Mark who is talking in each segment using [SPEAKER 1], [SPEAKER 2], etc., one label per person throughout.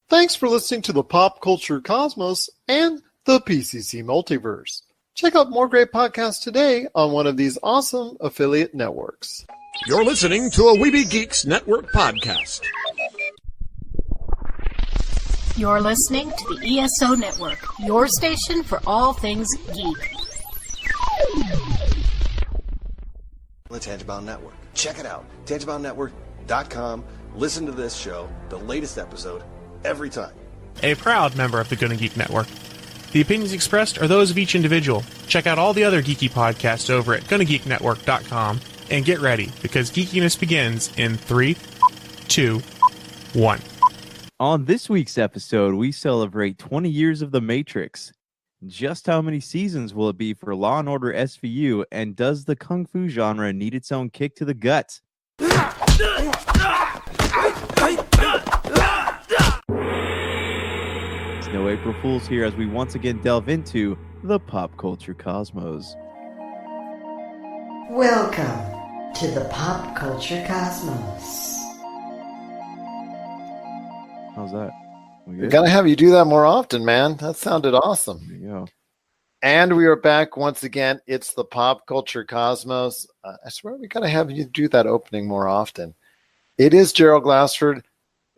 [SPEAKER 1] Thanks for listening to the Pop Culture Cosmos and the PCC Multiverse. Check out more great podcasts today on one of these awesome affiliate networks.
[SPEAKER 2] You're listening to a Weeby Geeks Network podcast.
[SPEAKER 3] You're listening to the ESO Network, your station for all things geek.
[SPEAKER 4] The Tangibound Network. Check it out. TangiboundNetwork.com. Listen to this show, the latest episode, every time.
[SPEAKER 5] A proud member of the Gonna Geek Network. The opinions expressed are those of each individual. Check out all the other geeky podcasts over at GonnaGeekNetwork.com and get ready, because geekiness begins in 3, 2, 1.
[SPEAKER 6] On this week's episode, we celebrate 20 years of The Matrix. Just how many seasons will it be for Law and Order SVU, and does the kung fu genre need its own kick to the gut? There's no April Fools here as we once again delve into the pop culture cosmos.
[SPEAKER 7] Welcome to the Pop Culture Cosmos.
[SPEAKER 6] How's that?
[SPEAKER 1] We gotta have you do that more often, man. That sounded awesome.
[SPEAKER 6] There you go.
[SPEAKER 1] And we are back once again. It's the Pop Culture Cosmos. I swear we gotta have you do that opening more often. It is Gerald Glassford,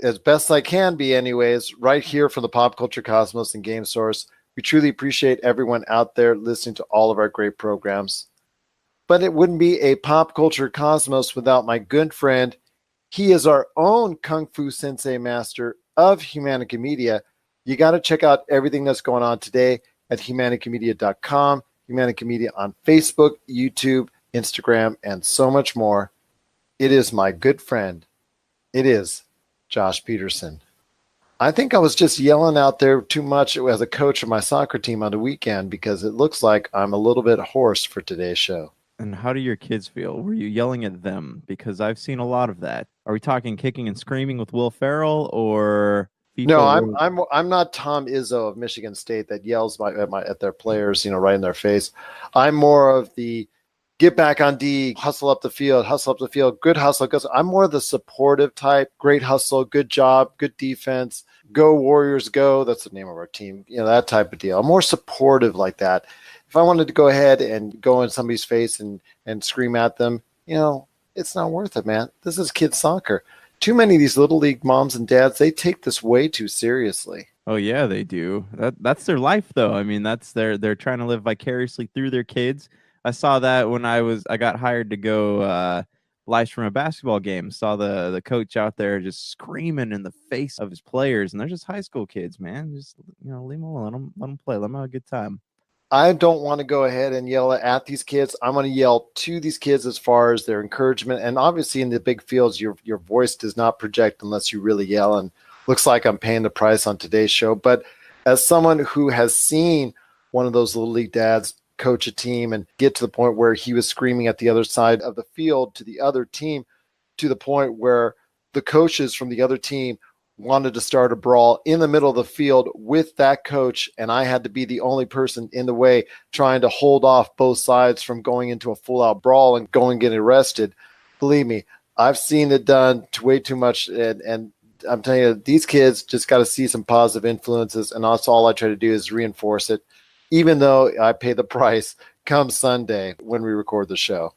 [SPEAKER 1] as best I can be anyways, right here from the Pop Culture Cosmos and Game Source. We truly appreciate everyone out there listening to all of our great programs. But it wouldn't be a Pop Culture Cosmos without my good friend. He is our own Kung Fu Sensei Master of Humanica Media. You got to check out everything that's going on today at humanicamedia.com, Humanica Media on Facebook, YouTube, Instagram, and so much more. It is my good friend. It is Josh Peterson. I think I was just yelling out there too much as a coach of my soccer team on the weekend because it looks like I'm a little bit hoarse for today's show.
[SPEAKER 6] And how do your kids feel? Were you yelling at them? Because I've seen a lot of that. Are we talking kicking and screaming with Will Ferrell or FIFA?
[SPEAKER 1] No, I'm not Tom Izzo of Michigan State that yells at their players, right in their face. I'm more of the get back on D, hustle up the field, good hustle. I'm more of the supportive type, great hustle, good job, good defense, go Warriors, go. That's the name of our team, that type of deal. I'm more supportive like that. If I wanted to go ahead and go in somebody's face and scream at them, it's not worth it, man. This is kids soccer. Too many of these little league moms and dads, they take this way too seriously.
[SPEAKER 6] Oh yeah, they do. That's their life though. I mean, they're trying to live vicariously through their kids. I saw that when I got hired to go live stream a basketball game. Saw the coach out there just screaming in the face of his players, and they're just high school kids, man. Just leave them alone, let them play, let them have a good time.
[SPEAKER 1] I don't want to go ahead and yell at these kids. I'm going to yell to these kids as far as their encouragement. And obviously in the big fields, your voice does not project unless you really yell. And looks like I'm paying the price on today's show. But as someone who has seen one of those little league dads coach a team and get to the point where he was screaming at the other side of the field to the other team, to the point where the coaches from the other team wanted to start a brawl in the middle of the field with that coach, and I had to be the only person in the way trying to hold off both sides from going into a full-out brawl and going and getting arrested. Believe me, I've seen it done way too much, and I'm telling you, these kids just got to see some positive influences, and that's all I try to do is reinforce it, even though I pay the price come Sunday when we record the show.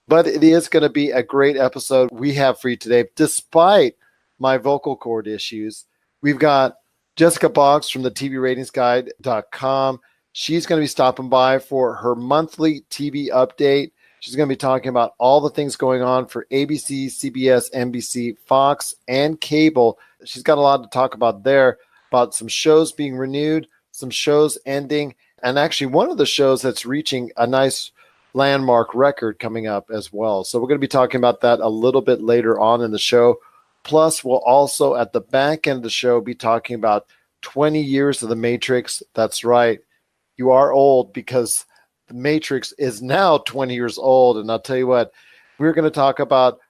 [SPEAKER 1] But it is going to be a great episode we have for you today, despite my vocal cord issues. We've got Jessica Boggs from the TVRatingsGuide.com. She's going to be stopping by for her monthly TV update. She's going to be talking about all the things going on for ABC, CBS, NBC, Fox, and cable. She's got a lot to talk about there, about some shows being renewed, some shows ending, and actually one of the shows that's reaching a nice landmark record coming up as well. So we're going to be talking about that a little bit later on in the show. Plus, we'll also, at the back end of the show, be talking about 20 years of The Matrix. That's right. You are old because The Matrix is now 20 years old. And I'll tell you what, we're going to talk about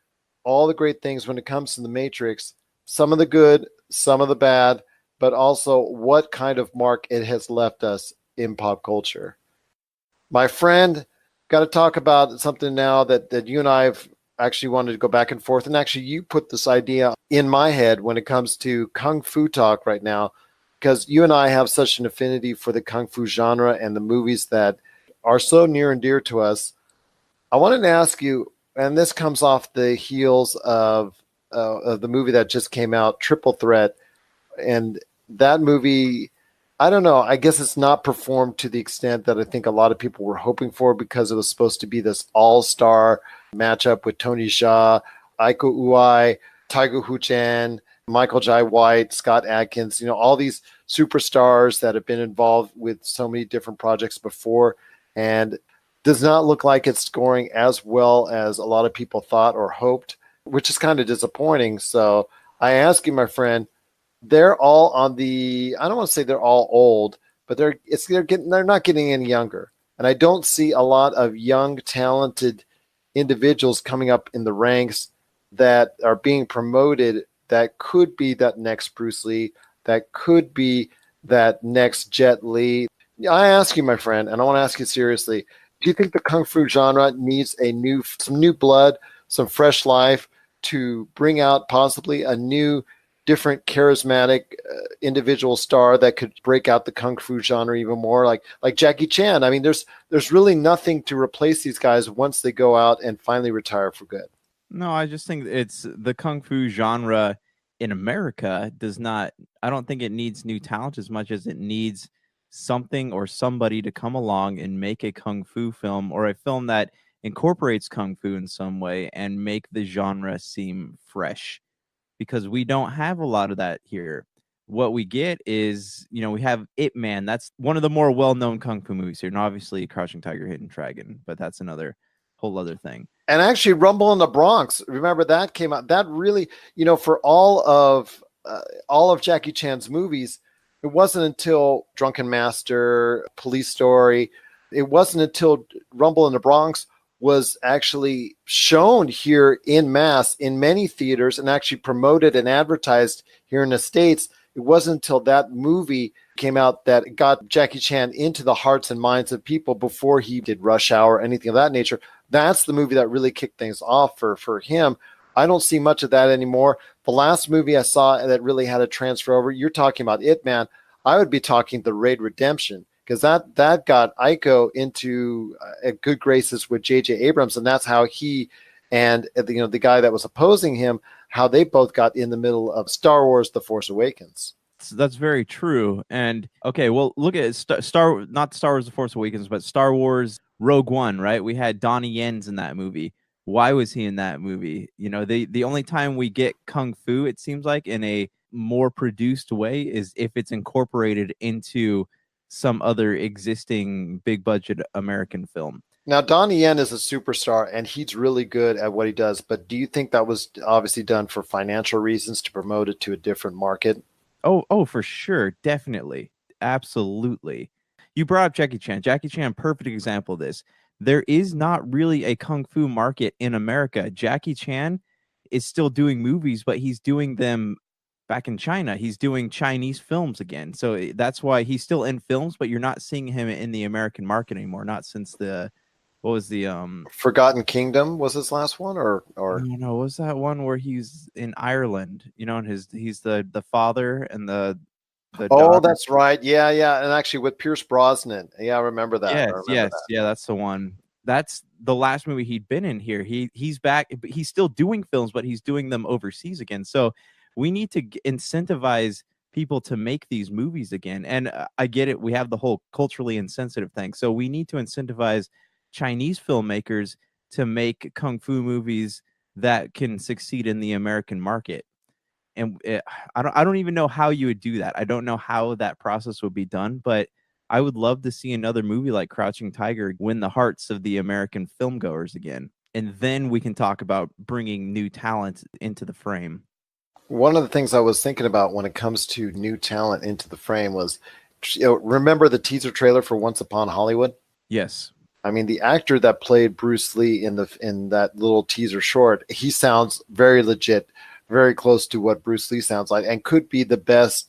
[SPEAKER 1] all the great things when it comes to The Matrix, some of the good, some of the bad, but also what kind of mark it has left us in pop culture. My friend, got to talk about something now that you and I actually wanted to go back and forth. And actually, you put this idea in my head when it comes to Kung Fu talk right now, because you and I have such an affinity for the Kung Fu genre and the movies that are so near and dear to us. I wanted to ask you, and this comes off the heels of the movie that just came out, Triple Threat. And that movie, I don't know, I guess it's not performed to the extent that I think a lot of people were hoping for, because it was supposed to be this all-star matchup with Tony Jaa, Iko Uwais, Taigo Hu-chan, Michael Jai White, Scott Adkins, all these superstars that have been involved with so many different projects before, and does not look like it's scoring as well as a lot of people thought or hoped, which is kind of disappointing. So I ask you, my friend, they're all on the, I don't want to say they're all old, but they're not getting any younger. And I don't see a lot of young, talented individuals coming up in the ranks that are being promoted that could be that next Bruce Lee, that could be that next Jet Li. I ask you, my friend, and I want to ask you seriously, do you think the Kung Fu genre needs some new blood, some fresh life to bring out possibly a new, different, charismatic individual star that could break out the Kung Fu genre even more, like Jackie Chan? I mean, there's really nothing to replace these guys once they go out and finally retire for good.
[SPEAKER 6] No, I just think it's the Kung Fu genre in America I don't think it needs new talent as much as it needs something or somebody to come along and make a Kung Fu film, or a film that incorporates Kung Fu in some way and make the genre seem fresh, because we don't have a lot of that here. What we get is, we have Ip Man. That's one of the more well-known Kung Fu movies here. And obviously Crouching Tiger, Hidden Dragon, but that's another whole other thing.
[SPEAKER 1] And actually Rumble in the Bronx, remember that came out, that really, for all of Jackie Chan's movies, it wasn't until Drunken Master, Police Story, it wasn't until Rumble in the Bronx was actually shown here in mass in many theaters and actually promoted and advertised here in the States. It wasn't until that movie came out that got Jackie Chan into the hearts and minds of people before he did Rush Hour or anything of that nature. That's the movie that really kicked things off for him. I don't see much of that anymore. The last movie I saw that really had a transfer over, you're talking about It Man. I would be talking The Raid Redemption, because that got Iko into good graces with J.J. Abrams, and that's how he and the guy that was opposing him, how they both got in the middle of Star Wars: The Force Awakens.
[SPEAKER 6] That's very true. And okay, well, look at not Star Wars: The Force Awakens, but Star Wars Rogue One, right? We had Donnie Yen's in that movie. Why was he in that movie? The only time we get Kung Fu, it seems like, in a more produced way is if it's incorporated into some other existing big budget American film.
[SPEAKER 1] Now, Donnie Yen is a superstar, and he's really good at what he does. But do you think that was obviously done for financial reasons to promote it to a different market?
[SPEAKER 6] Oh, for sure. Definitely. Absolutely. You brought up Jackie Chan. Jackie Chan, perfect example of this. There is not really a Kung Fu market in America. Jackie Chan is still doing movies, but he's doing them back in China. He's doing Chinese films again. So that's why he's still in films, but you're not seeing him in the American market anymore. Not since
[SPEAKER 1] Forgotten Kingdom was his last one, or
[SPEAKER 6] no, was that one where he's in Ireland, and he's the father and the daughter.
[SPEAKER 1] That's right. Yeah. And actually with Pierce Brosnan. Yeah, I remember that.
[SPEAKER 6] Yes. Yeah, that's the one. That's the last movie he'd been in here. He's back, but he's still doing films, but he's doing them overseas again. So we need to incentivize people to make these movies again. And I get it. We have the whole culturally insensitive thing. So we need to incentivize Chinese filmmakers to make Kung Fu movies that can succeed in the American market. And I don't even know how you would do that. I don't know how that process would be done, but I would love to see another movie like Crouching Tiger win the hearts of the American filmgoers again. And then we can talk about bringing new talent into the frame.
[SPEAKER 1] One of the things I was thinking about when it comes to new talent into the frame was, remember the teaser trailer for Once Upon Hollywood?
[SPEAKER 6] Yes.
[SPEAKER 1] I mean, the actor that played Bruce Lee in that little teaser short, he sounds very legit, very close to what Bruce Lee sounds like, and could be the best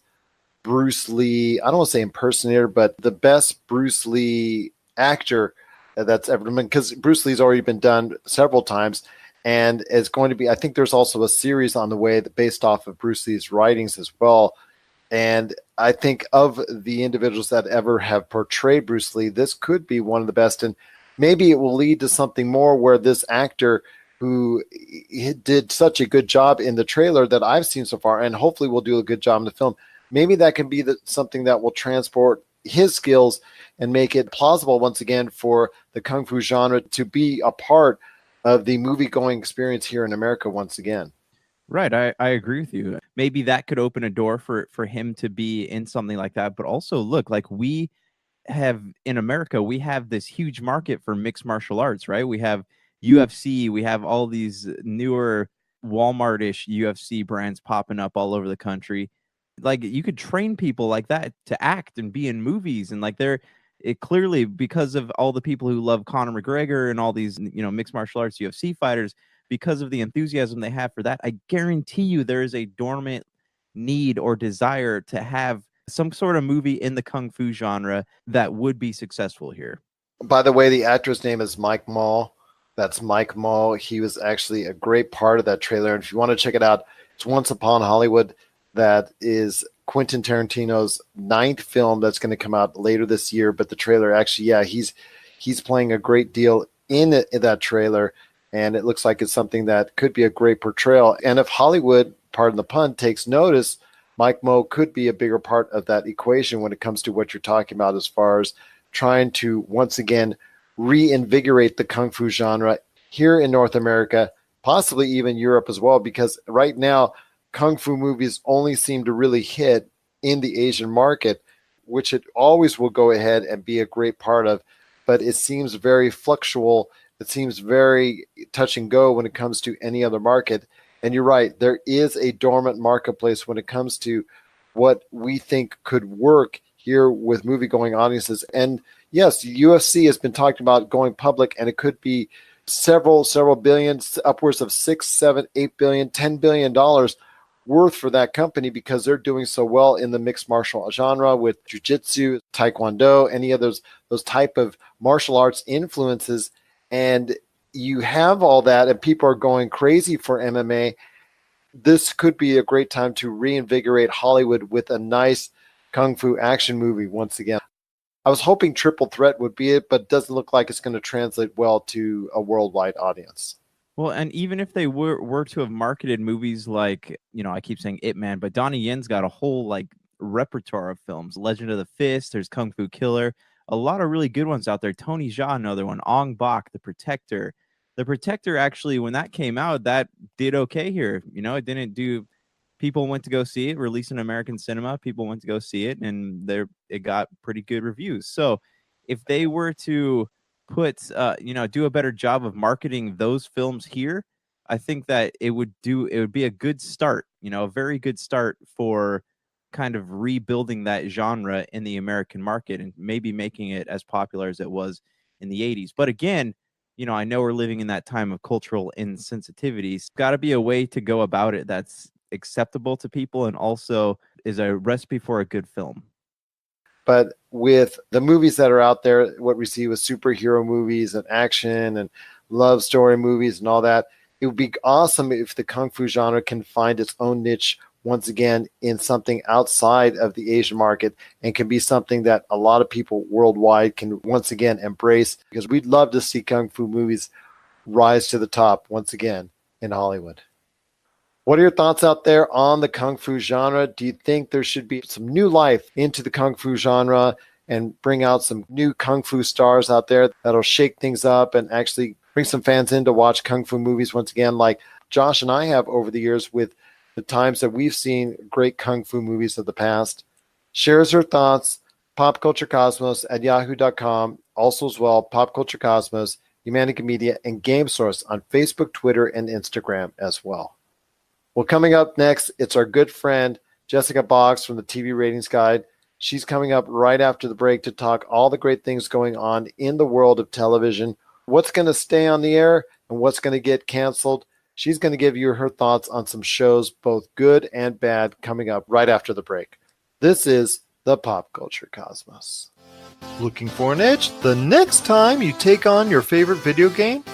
[SPEAKER 1] Bruce Lee, I don't want to say impersonator, but the best Bruce Lee actor that's ever been, because Bruce Lee's already been done several times. And it's going to be, I think there's also a series on the way that based off of Bruce Lee's writings as well. And I think of the individuals that ever have portrayed Bruce Lee, this could be one of the best. And maybe it will lead to something more where this actor who did such a good job in the trailer that I've seen so far, and hopefully will do a good job in the film, maybe that can be something that will transport his skills and make it plausible once again for the Kung Fu genre to be a part of the movie-going experience here in America once again.
[SPEAKER 6] Right. I agree with you. Maybe that could open a door for him to be in something like that. But also, look, like we have in America, we have this huge market for mixed martial arts, right? We have UFC, we have all these newer Walmart-ish UFC brands popping up all over the country. Like you could train people like that to act and be in movies. And like it clearly, because of all the people who love Conor McGregor and all these, mixed martial arts UFC fighters, because of the enthusiasm they have for that, I guarantee you there is a dormant need or desire to have some sort of movie in the Kung Fu genre that would be successful here.
[SPEAKER 1] By the way, the actor's name is Mike Mall. That's Mike Mall. He was actually a great part of that trailer. And if you want to check it out, it's Once Upon Hollywood. That is Quentin Tarantino's 9th film that's going to come out later this year. But the trailer actually, yeah, he's playing a great deal in that trailer. And it looks like it's something that could be a great portrayal. And if Hollywood, pardon the pun, takes notice, Mike Mo could be a bigger part of that equation when it comes to what you're talking about as far as trying to, once again, reinvigorate the Kung Fu genre here in North America, possibly even Europe as well, because right now, Kung Fu movies only seem to really hit in the Asian market, which it always will go ahead and be a great part of, but it seems very fluctual. It seems very touch and go when it comes to any other market. And you're right, there is a dormant marketplace when it comes to what we think could work here with movie-going audiences. And yes, UFC has been talking about going public, and it could be several billions, upwards of $6, $7, $8 billion, $10 billion worth for that company because they're doing so well in the mixed martial genre with jiu-jitsu, taekwondo, any of those type of martial arts influences. And you have all that, and people are going crazy for MMA. This could be a great time to reinvigorate Hollywood with a nice Kung Fu action movie once again. I was hoping Triple Threat would be it, but it doesn't look like it's going to translate well to a worldwide audience.
[SPEAKER 6] Well, and even if they were to have marketed movies like, I keep saying Ip Man, but Donnie Yen's got a whole like repertoire of films. Legend of the Fist, there's Kung Fu Killer, a lot of really good ones out there. Tony Jaa, another one. Ong Bak, The Protector. The Protector, actually, when that came out, that did okay here. It didn't do. People went to go see it, released in American cinema. People went to go see it, and it got pretty good reviews. So if they were to do a better job of marketing those films here, I think that it would be a good start, a very good start for kind of rebuilding that genre in the American market and maybe making it as popular as it was in the 80s. But again, I know we're living in that time of cultural insensitivities. Got to be a way to go about it that's acceptable to people and also is a recipe for a good film.
[SPEAKER 1] But with the movies that are out there, what we see with superhero movies and action and love story movies and all that, it would be awesome if the Kung Fu genre can find its own niche once again in something outside of the Asian market and can be something that a lot of people worldwide can once again embrace, because we'd love to see Kung Fu movies rise to the top once again in Hollywood. What are your thoughts out there on the Kung Fu genre? Do you think there should be some new life into the Kung Fu genre and bring out some new Kung Fu stars out there that'll shake things up and actually bring some fans in to watch Kung Fu movies once again, like Josh and I have over the years with the times that we've seen great Kung Fu movies of the past? Shares her thoughts, popculturecosmos@yahoo.com. Also as well, Pop Culture Cosmos, Humanica Media, and Game Source on Facebook, Twitter, and Instagram as well. Well, coming up next, it's our good friend, Jessica Boggs from the TV Ratings Guide. She's coming up right after the break to talk all the great things going on in the world of television, what's going to stay on the air and what's going to get canceled. She's going to give you her thoughts on some shows, both good and bad, coming up right after the break. This is the Pop Culture Cosmos. Looking for an edge the next time you take on your favorite video game?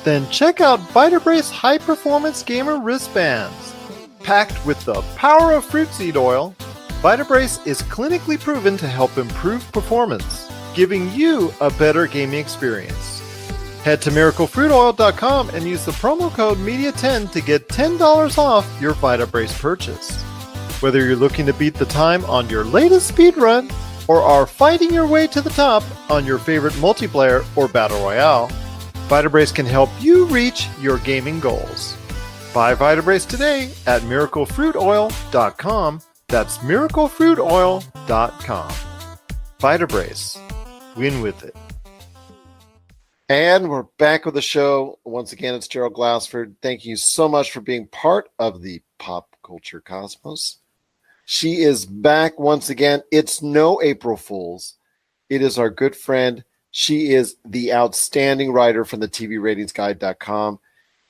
[SPEAKER 1] Then check out Vitabrace High Performance Gamer Wristbands. Packed with the power of fruit seed oil, Vitabrace is clinically proven to help improve performance, giving you a better gaming experience. Head to miraclefruitoil.com and use the promo code MEDIA10 to get $10 off your Vitabrace purchase. Whether you're looking to beat the time on your latest speedrun or are fighting your way to the top on your favorite multiplayer or battle royale, Vitabrace can help you reach your gaming goals. Buy Vitabrace today at miraclefruitoil.com. That's miraclefruitoil.com. Vitabrace. Win with it. And we're back with the show. Once again, it's Gerald Glassford. Thank you so much for being part of the pop culture cosmos. She is back once again. It's no April Fool's. It is our good friend. She is the outstanding writer from the TVRatingsGuide.com.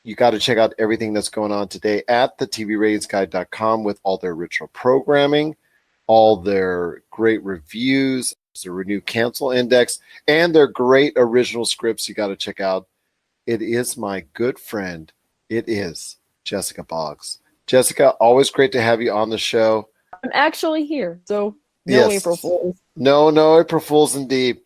[SPEAKER 1] You got to check out everything that's going on today at the TVRatingsGuide.com with all their original programming, all their great reviews, the Renew Cancel Index, and their great original scripts you got to check out. It is my good friend. It is Jessica Boggs. Jessica, always great to have you on the show.
[SPEAKER 8] I'm actually here, so no April Fools.
[SPEAKER 1] No April Fools indeed.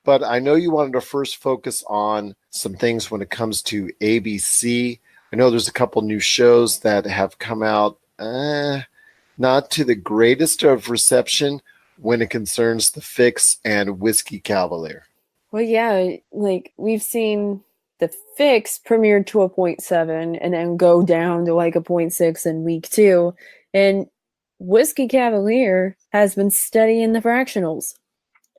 [SPEAKER 1] But I know you wanted to first focus on some things when it comes to ABC. I know there's a couple new shows that have come out not to the greatest of reception when it concerns The Fix and Whiskey Cavalier.
[SPEAKER 8] Well, yeah, like we've seen The Fix premiered to a 0.7 and then go down to like a 0.6 in week 2. And Whiskey Cavalier has been steady in the fractionals.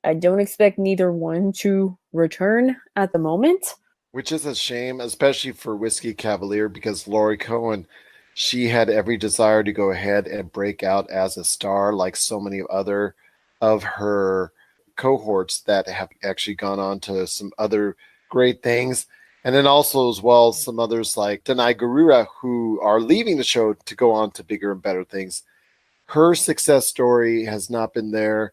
[SPEAKER 8] I don't expect neither one to return at the moment.
[SPEAKER 1] Which is a shame, especially for Whiskey Cavalier, because Laurie Cohen, she had every desire to go ahead and break out as a star like so many other of her cohorts that have actually gone on to some other great things. And then also as well, some others like Danai Gurira who are leaving the show to go on to bigger and better things. Her success story has not been there.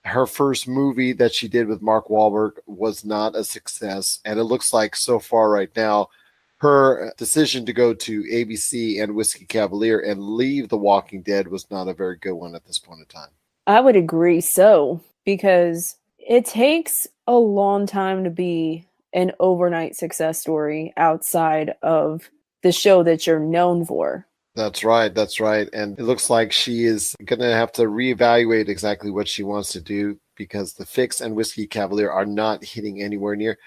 [SPEAKER 1] Her first movie that she did with Mark Wahlberg was not a success. And it looks like so far right now, her decision to go to ABC and Whiskey Cavalier and leave The Walking Dead was not a very good one at this point in time.
[SPEAKER 8] I would agree so, because it takes a long time to be an overnight success story outside of the show that you're known for.
[SPEAKER 1] That's right. And it looks like she is going to have to reevaluate exactly what she wants to do because The Fix and Whiskey Cavalier are not hitting anywhere near.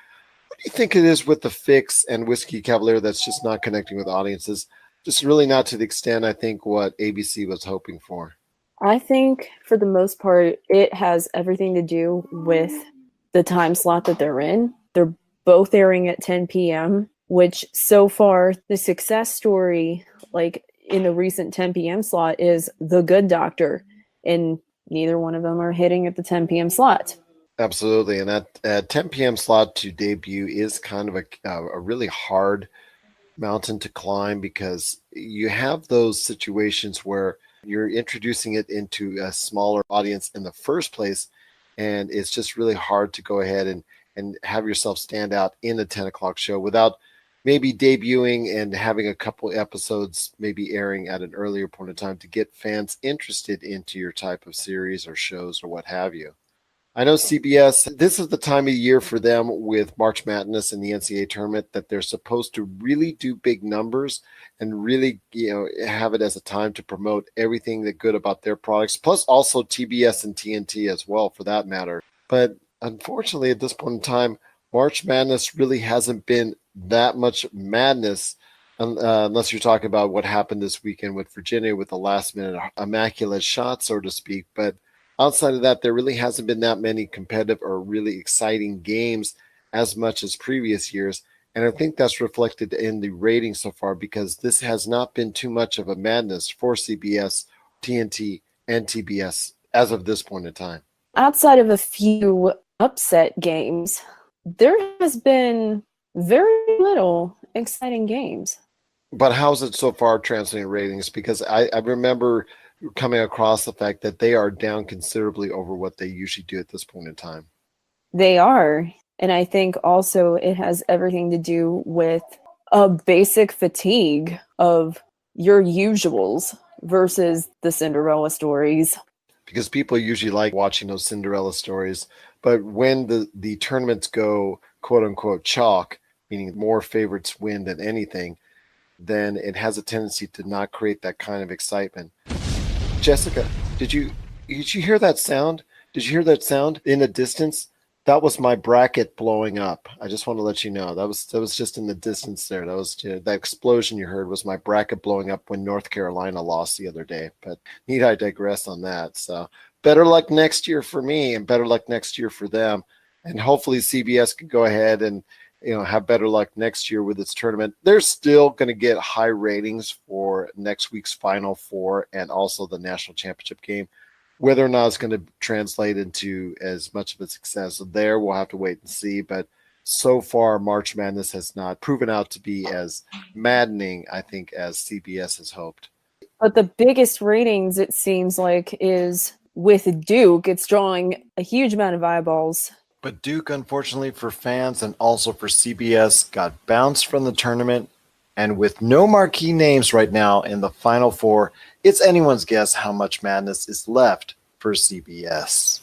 [SPEAKER 1] What do you think it is with The Fix and Whiskey Cavalier that's just not connecting with audiences? Just really not to the extent, I think, what ABC was hoping for.
[SPEAKER 8] I think for the most part, it has everything to do with the time slot that they're in. They're both airing at 10 p.m., which so far the success story, like in the recent 10 p.m. slot, is The Good Doctor, and neither one of them are hitting at the 10 p.m. slot.
[SPEAKER 1] Absolutely, and that 10 p.m. slot to debut is kind of a really hard mountain to climb because you have those situations where you're introducing it into a smaller audience in the first place, and it's just really hard to go ahead and have yourself stand out in a 10 o'clock show without maybe debuting and having a couple episodes maybe airing at an earlier point in time to get fans interested into your type of series or shows or what have you. I know CBS, this is the time of year for them with March Madness and the NCAA tournament that they're supposed to really do big numbers and really, have it as a time to promote everything that good about their products, plus also TBS and TNT as well for that matter. But unfortunately, at this point in time, March Madness really hasn't been that much madness unless you're talking about what happened this weekend with Virginia with the last minute immaculate shot, so to speak. But outside of that, there really hasn't been that many competitive or really exciting games as much as previous years. And I think that's reflected in the ratings so far because this has not been too much of a madness for CBS, TNT, and TBS as of this point in time. Outside
[SPEAKER 8] of a few upset games, there has been very little exciting games.
[SPEAKER 1] But how's it so far translating ratings? Because I remember coming across the fact that they are down considerably over what they usually do at this point in time.
[SPEAKER 8] They are. And I think also it has everything to do with a basic fatigue of your usuals versus the Cinderella stories.
[SPEAKER 1] Because people usually like watching those Cinderella stories, but when the tournaments go quote unquote chalk, meaning more favorites win than anything, then it has a tendency to not create that kind of excitement. Jessica, did you hear that sound? Did you hear that sound in the distance? That was my bracket blowing up. I just want to let you know that was just in the distance there. That was that explosion you heard was my bracket blowing up when North Carolina lost the other day. But need I digress on that? So better luck next year for me, and better luck next year for them, and hopefully CBS can go ahead and have better luck next year with its tournament. They're still going to get high ratings for next week's Final Four and also the national championship game. Whether or not it's going to translate into as much of a success there, we'll have to wait and see. But so far, March Madness has not proven out to be as maddening, I think, as CBS has hoped.
[SPEAKER 8] But the biggest ratings, it seems like, is with Duke. It's drawing a huge amount of eyeballs.
[SPEAKER 1] But Duke, unfortunately for fans and also for CBS, got bounced from the tournament. And with no marquee names right now in the Final Four, it's anyone's guess how much madness is left for CBS.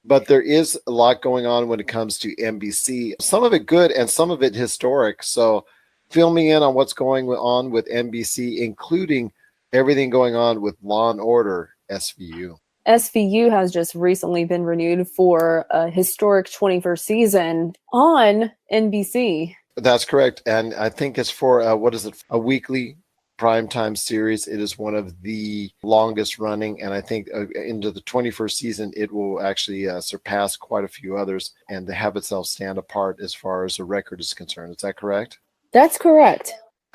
[SPEAKER 1] But there is a lot going on when it comes to NBC. Some of it good and some of it historic. So fill me in on what's going on with NBC, including everything going on with Law and Order SVU.
[SPEAKER 8] SVU has just recently been renewed for a historic 21st season on NBC.
[SPEAKER 1] That's correct. And I think it's for, a weekly primetime series. It is one of the longest running. And I think into the 21st season, it will actually surpass quite a few others and to have itself stand apart as far as the record is concerned. Is that correct?
[SPEAKER 8] That's correct.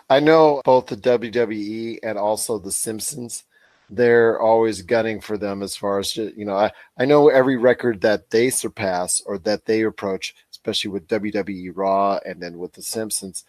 [SPEAKER 1] I know both the WWE and also the Simpsons, they're always gunning for them as far as, I know every record that they surpass or that they approach, especially with WWE Raw and then with the Simpsons,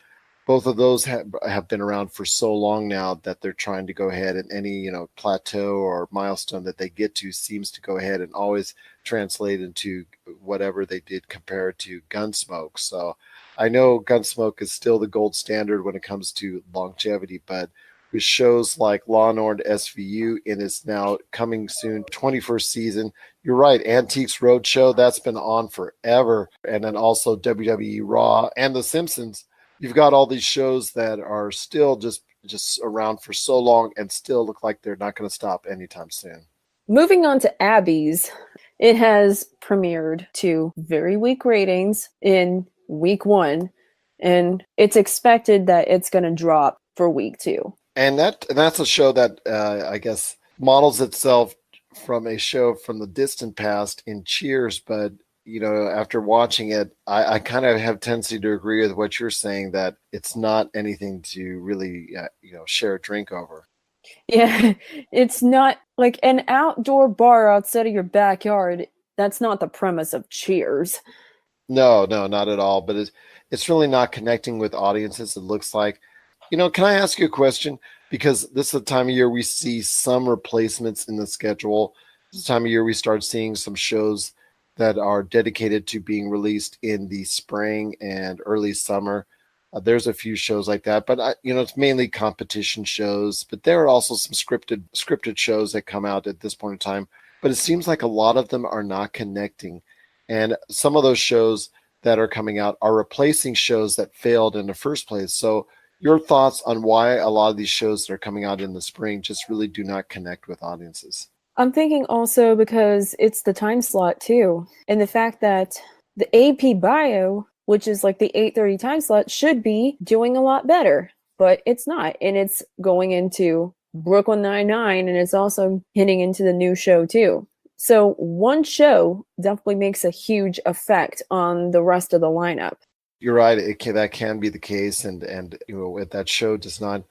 [SPEAKER 1] both of those have been around for so long now that they're trying to go ahead and any, plateau or milestone that they get to seems to go ahead and always translate into whatever they did compared to Gunsmoke. So I know Gunsmoke is still the gold standard when it comes to longevity, but with shows like Law and Order SVU in its now coming soon 21st season. You're right, Antiques Roadshow, that's been on forever. And then also WWE Raw and The Simpsons. You've got all these shows that are still just around for so long and still look like they're not going to stop anytime soon.
[SPEAKER 8] Moving on to Abby's, it has premiered to very weak ratings in week 1, and it's expected that it's going to drop for week 2.
[SPEAKER 1] And that's a show that I guess models itself from a show from the distant past in Cheers. But, after watching it, I kind of have tendency to agree with what you're saying, that it's not anything to really, share a drink over.
[SPEAKER 8] Yeah, it's not like an outdoor bar outside of your backyard. That's not the premise of Cheers.
[SPEAKER 1] No, not at all. But it's really not connecting with audiences, it looks like. Can I ask you a question? Because this is the time of year we see some replacements in the schedule. This time of year we start seeing some shows that are dedicated to being released in the spring and early summer. There's a few shows like that, but it's mainly competition shows. But there are also some scripted shows that come out at this point in time. But it seems like a lot of them are not connecting, and some of those shows that are coming out are replacing shows that failed in the first place. So your thoughts on why a lot of these shows that are coming out in the spring just really do not connect with audiences?
[SPEAKER 8] I'm thinking also because it's the time slot too. And the fact that the AP Bio, which is like the 8:30 time slot, should be doing a lot better, but it's not. And it's going into Brooklyn Nine-Nine, and it's also hitting into the new show too. So one show definitely makes a huge effect on the rest of the lineup.
[SPEAKER 1] You're right. That can be the case, and if that show does not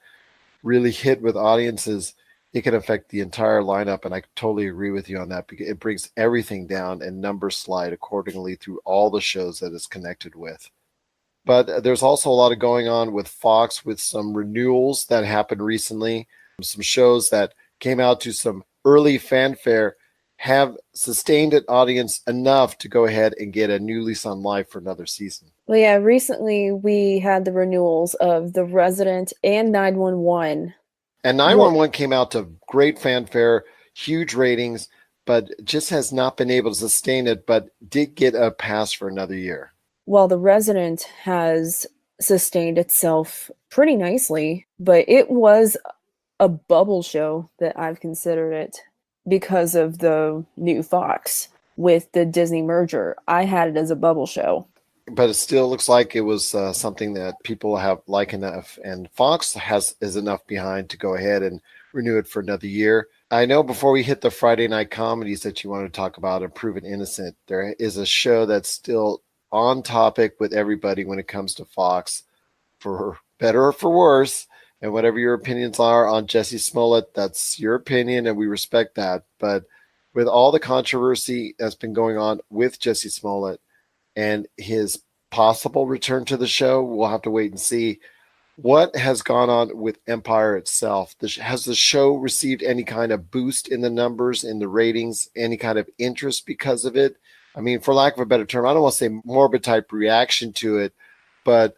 [SPEAKER 1] really hit with audiences, it can affect the entire lineup. And I totally agree with you on that, because it brings everything down and numbers slide accordingly through all the shows that it's connected with. But there's also a lot of going on with Fox with some renewals that happened recently, some shows that came out to some early fanfare have sustained an audience enough to go ahead and get a new lease on life for another season?
[SPEAKER 8] Well, yeah, recently we had the renewals of The Resident and 911.
[SPEAKER 1] And 911 came out to great fanfare, huge ratings, but just has not been able to sustain it, but did get a pass for another year.
[SPEAKER 8] Well, The Resident has sustained itself pretty nicely, but it was a bubble show that I've considered it because of the new Fox with the Disney merger. I had it as a bubble show.
[SPEAKER 1] But it still looks like it was something that people have like enough, and Fox is enough behind to go ahead and renew it for another year. I know before we hit the Friday night comedies that you want to talk about and Proven Innocent, there is a show that's still on topic with everybody when it comes to Fox, for better or for worse. And whatever your opinions are on Jesse Smollett, that's your opinion, and we respect that. But with all the controversy that's been going on with Jesse Smollett and his possible return to the show, we'll have to wait and see. What has gone on with Empire itself? Has the show received any kind of boost in the numbers, in the ratings, any kind of interest because of it? I mean, for lack of a better term, I don't want to say morbid type reaction to it, but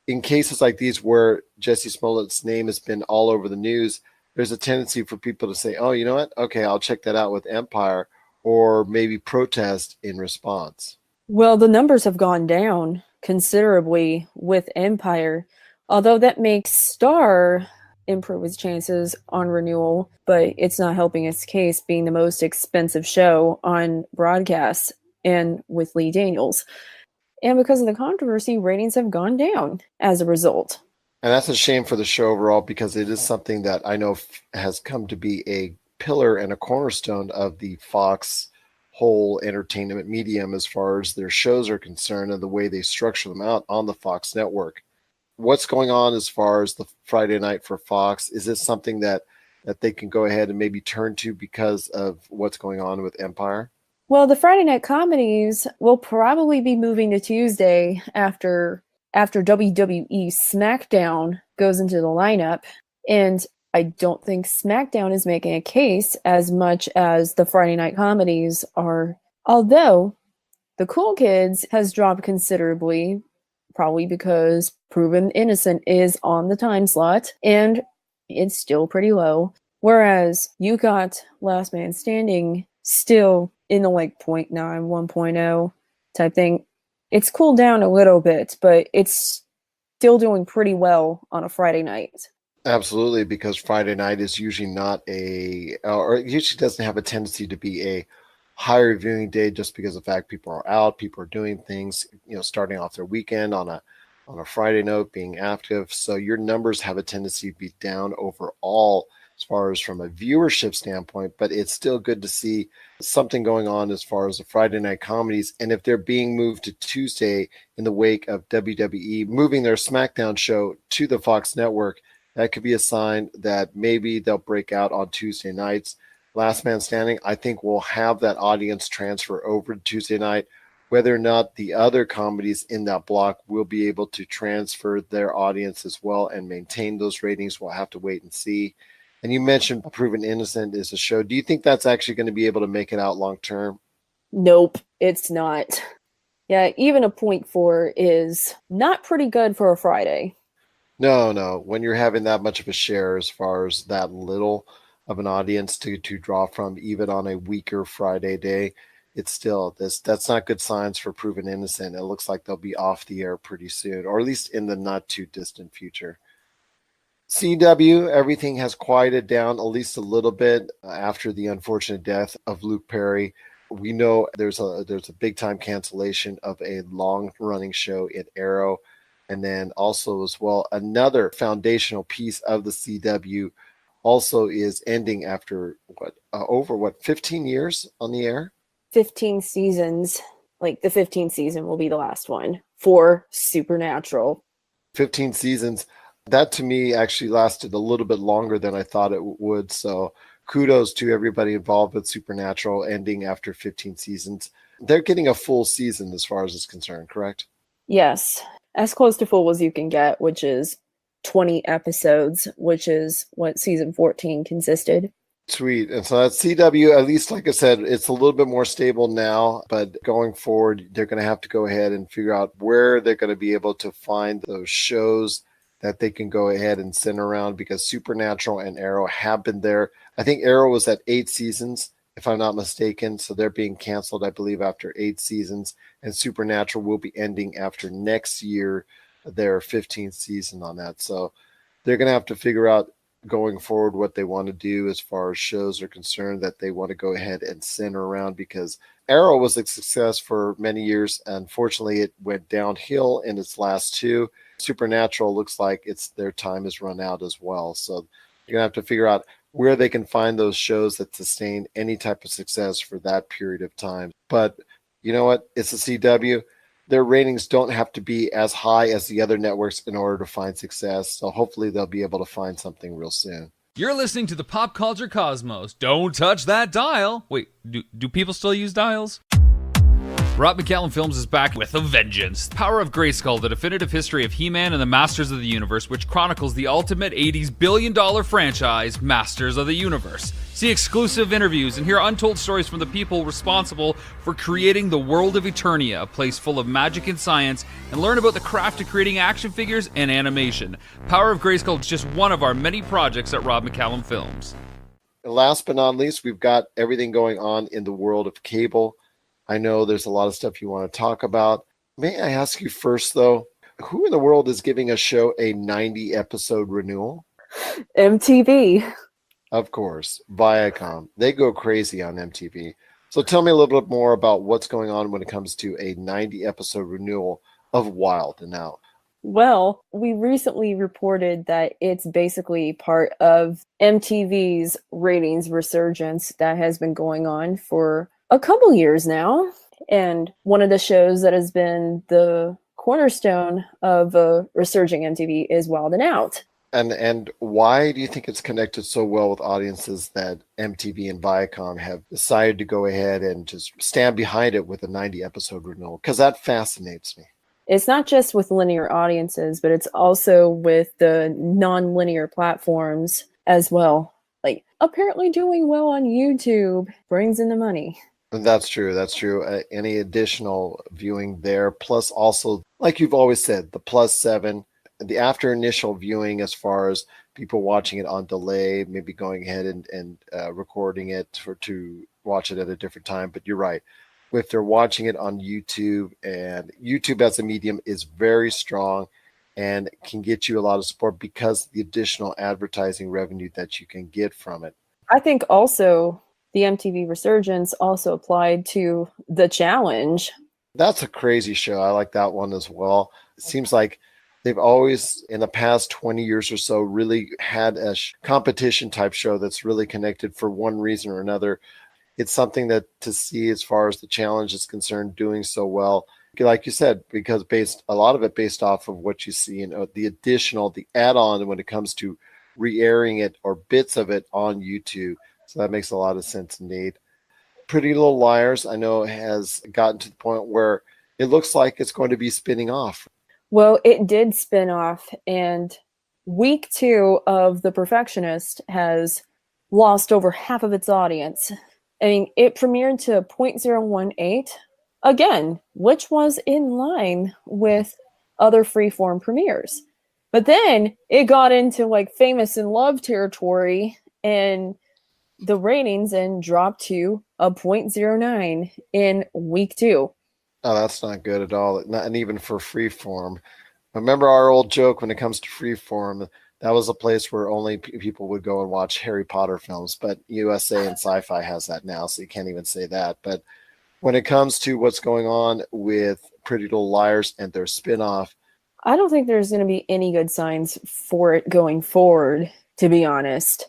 [SPEAKER 1] in cases like these where Jesse Smollett's name has been all over the news, there's a tendency for people to say, oh, you know what? Okay, I'll check that out with Empire, or maybe protest in response.
[SPEAKER 8] Well, the numbers have gone down considerably with Empire, although that makes Star improve his chances on renewal, but it's not helping its case being the most expensive show on broadcast and with Lee Daniels. And because of the controversy, ratings have gone down as a result.
[SPEAKER 1] And that's a shame for the show overall, because it is something that I know has come to be a pillar and a cornerstone of the Fox whole entertainment medium as far as their shows are concerned and the way they structure them out on the Fox network. What's going on as far as the Friday night for Fox? Is this something that they can go ahead and maybe turn to because of what's going on with Empire?
[SPEAKER 8] Well, the Friday night comedies will probably be moving to Tuesday after WWE SmackDown goes into the lineup. And I don't think SmackDown is making a case as much as the Friday night comedies are. Although the Cool Kids has dropped considerably, probably because Proven Innocent is on the time slot and it's still pretty low. Whereas you got Last Man Standing still in the like 0.9, 1.0 type thing. It's cooled down a little bit, but it's still doing pretty well on a Friday night.
[SPEAKER 1] Absolutely, because Friday night is usually not or it usually doesn't have a tendency to be a higher viewing day, just because of the fact people are out, people are doing things, starting off their weekend on a Friday note, being active. So your numbers have a tendency to be down overall as far as from a viewership standpoint, but it's still good to see something going on as far as the Friday night comedies. And if they're being moved to Tuesday in the wake of WWE moving their SmackDown show to the Fox network, that could be a sign that maybe they'll break out on Tuesday nights. Last Man Standing, I think, will have that audience transfer over to Tuesday night. Whether or not the other comedies in that block will be able to transfer their audience as well and maintain those ratings, we'll have to wait and see. And you mentioned Proven Innocent is a show. Do you think that's actually going to be able to make it out long term?
[SPEAKER 8] Nope, it's not. Yeah, even a 0.4 is not pretty good for a Friday.
[SPEAKER 1] No. When you're having that much of a share as far as that little of an audience to draw from, even on a weaker Friday day, it's still that's not good signs for Proven Innocent. It looks like they'll be off the air pretty soon, or at least in the not too distant future. CW, everything has quieted down at least a little bit after the unfortunate death of Luke Perry. We know there's a big time cancellation of a long running show in Arrow, and then also as well another foundational piece of the CW also is ending after over 15 years on the air.
[SPEAKER 8] 15 seasons. Like the 15th season will be the last one for Supernatural.
[SPEAKER 1] 15 seasons. That to me actually lasted a little bit longer than I thought it would. So kudos to everybody involved with Supernatural ending after 15 seasons. They're getting a full season as far as it's concerned, correct?
[SPEAKER 8] Yes. As close to full as you can get, which is 20 episodes, which is what season 14 consisted.
[SPEAKER 1] Sweet. And so that CW, at least like I said, it's a little bit more stable now, but going forward, they're going to have to go ahead and figure out where they're going to be able to find those shows that they can go ahead and send around, because Supernatural and Arrow have been there. I think Arrow was at 8 seasons, if I'm not mistaken. So they're being canceled, I believe, after 8 seasons. And Supernatural will be ending after next year, their 15th season on that. So they're going to have to figure out going forward what they want to do as far as shows are concerned that they want to go ahead and center around, because Arrow was a success for many years. Unfortunately, it went downhill in its last 2. Supernatural looks like their time has run out as well. So you're gonna have to figure out where they can find those shows that sustain any type of success for that period of time. But you know what? It's a CW. Their ratings don't have to be as high as the other networks in order to find success. So hopefully they'll be able to find something real soon.
[SPEAKER 9] You're listening to the Pop Culture Cosmos. Don't touch that dial. Wait, do people still use dials? Rob McCallum Films is back with a vengeance. Power of Grayskull, the definitive history of He-Man and the Masters of the Universe, which chronicles the ultimate 80s billion-dollar franchise, Masters of the Universe. See exclusive interviews and hear untold stories from the people responsible for creating the world of Eternia, a place full of magic and science, and learn about the craft of creating action figures and animation. Power of Grayskull is just one of our many projects at Rob McCallum Films.
[SPEAKER 1] And last but not least, we've got everything going on in the world of cable. I know there's a lot of stuff you want to talk about. May I ask you first, though, who in the world is giving a show a 90-episode renewal?
[SPEAKER 8] MTV.
[SPEAKER 1] Of course, Viacom. They go crazy on MTV. So tell me a little bit more about what's going on when it comes to a 90-episode renewal of Wild and Out.
[SPEAKER 8] Well, we recently reported that it's basically part of MTV's ratings resurgence that has been going on for a couple years now. And one of the shows that has been the cornerstone of resurging MTV is Wild and Out.
[SPEAKER 1] And why do you think it's connected so well with audiences that MTV and Viacom have decided to go ahead and just stand behind it with a 90-episode renewal? Because that fascinates me.
[SPEAKER 8] It's not just with linear audiences, but it's also with the non-linear platforms as well. Like, apparently doing well on YouTube brings in the money.
[SPEAKER 1] That's true. That's true. Any additional viewing there, plus also, like you've always said, the +7, the after initial viewing, as far as people watching it on delay, maybe going ahead and recording it to watch it at a different time. But you're right. If they're watching it on YouTube, and YouTube as a medium is very strong and can get you a lot of support because of the additional advertising revenue that you can get from it.
[SPEAKER 8] I think also the MTV resurgence also applied to The Challenge.
[SPEAKER 1] That's a crazy show. I like that one as well. It seems like they've always, in the past 20 years or so, really had a competition type show that's really connected for one reason or another. It's something that to see as far as The Challenge is concerned, doing so well, like you said, because a lot of it based off of what you see and the add-on when it comes to re-airing it or bits of it on YouTube. So that makes a lot of sense indeed. Pretty Little Liars, I know, has gotten to the point where it looks like it's going to be spinning off.
[SPEAKER 8] Well, it did spin off, and week 2 of The Perfectionist has lost over half of its audience. I mean, it premiered to 0.018, again, which was in line with other freeform premieres. But then it got into like Famous in Love territory, and the ratings and dropped to a 0.09 in week 2.
[SPEAKER 1] Oh, that's not good at all. And even for freeform. Remember our old joke when it comes to freeform, that was a place where only people would go and watch Harry Potter films, but USA and Sci-Fi has that now, so you can't even say that. But when it comes to what's going on with Pretty Little Liars and their spinoff,
[SPEAKER 8] I don't think there's going to be any good signs for it going forward, to be honest.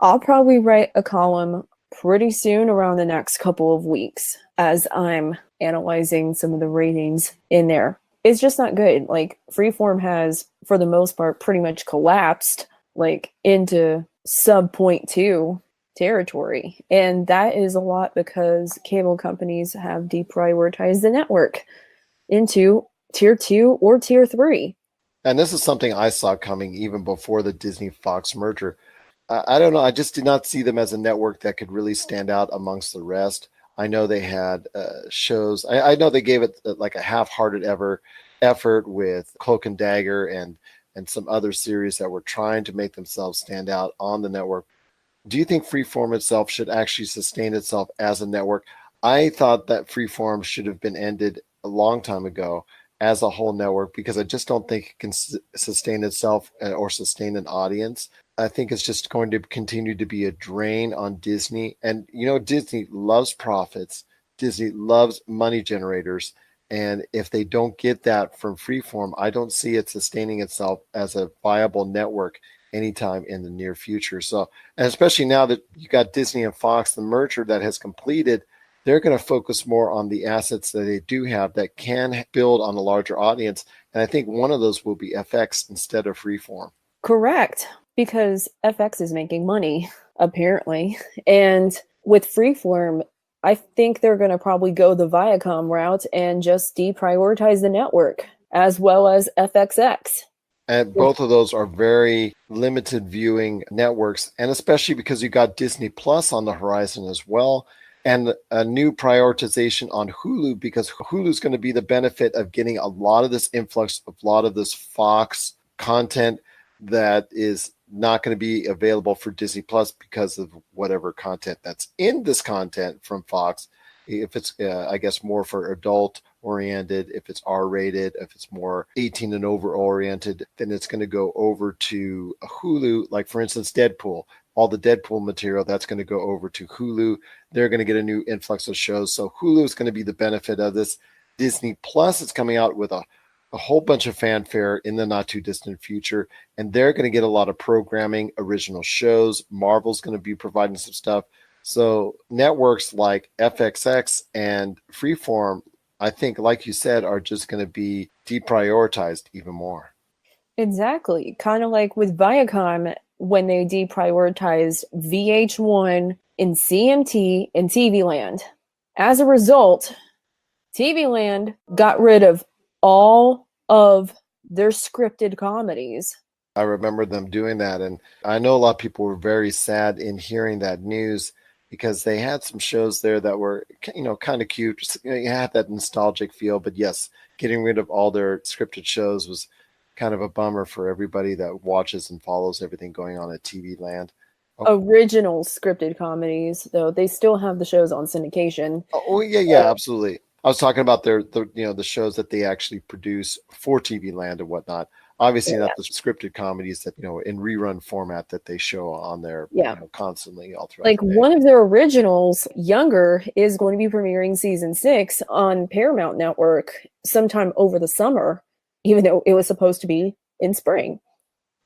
[SPEAKER 8] I'll probably write a column pretty soon around the next couple of weeks as I'm analyzing some of the ratings in there. It's just not good. Like, freeform has, for the most part, pretty much collapsed like into sub 0.2 territory. And that is a lot because cable companies have deprioritized the network into tier 2 or tier 3.
[SPEAKER 1] And this is something I saw coming even before the Disney-Fox merger. I don't know. I just did not see them as a network that could really stand out amongst the rest. I know they had shows. I know they gave it like a half-hearted effort with Cloak and Dagger and some other series that were trying to make themselves stand out on the network. Do you think Freeform itself should actually sustain itself as a network? I thought that Freeform should have been ended a long time ago as a whole network, because I just don't think it can sustain itself or sustain an audience. I think it's just going to continue to be a drain on Disney. And, Disney loves profits. Disney loves money generators. And if they don't get that from Freeform, I don't see it sustaining itself as a viable network anytime in the near future. So, and especially now that you got Disney and Fox, the merger that has completed, they're going to focus more on the assets that they do have that can build on a larger audience. And I think one of those will be FX instead of Freeform.
[SPEAKER 8] Correct, because FX is making money, apparently. And with Freeform, I think they're going to probably go the Viacom route and just deprioritize the network, as well as FXX.
[SPEAKER 1] And both of those are very limited viewing networks, and especially because you got Disney Plus on the horizon as well, and a new prioritization on Hulu, because Hulu is going to be the benefit of getting a lot of this influx, a lot of this Fox content that is not going to be available for Disney Plus because of whatever content that's in this content from Fox. If it's, I guess, more for adult oriented, if it's R-rated, if it's more 18 and over oriented, then it's going to go over to Hulu. Like, for instance, Deadpool. All the Deadpool material, that's going to go over to Hulu. They're going to get a new influx of shows. So Hulu is going to be the benefit of this. Disney Plus is coming out with a whole bunch of fanfare in the not too distant future, and they're going to get a lot of programming, original shows. Marvel's going to be providing some stuff. So networks like FXX and Freeform, I think, like you said, are just going to be deprioritized even more.
[SPEAKER 8] Exactly. Kind of like with Viacom when they deprioritized VH1 and CMT and TV Land. As a result, TV Land got rid of all of their scripted comedies.
[SPEAKER 1] I remember them doing that, and I know a lot of people were very sad in hearing that news, because they had some shows there that were, kind of cute. You had that nostalgic feel, but yes, getting rid of all their scripted shows was kind of a bummer for everybody that watches and follows everything going on at TV Land.
[SPEAKER 8] Original scripted comedies, though, they still have the shows on syndication.
[SPEAKER 1] Yeah, absolutely. I was talking about the shows that they actually produce for TV Land and whatnot. Obviously, not the scripted comedies that, in rerun format that they show on there constantly all throughout.
[SPEAKER 8] Like
[SPEAKER 1] the day.
[SPEAKER 8] one of their originals, Younger, is going to be premiering season 6 on Paramount Network sometime over the summer, even though it was supposed to be in spring,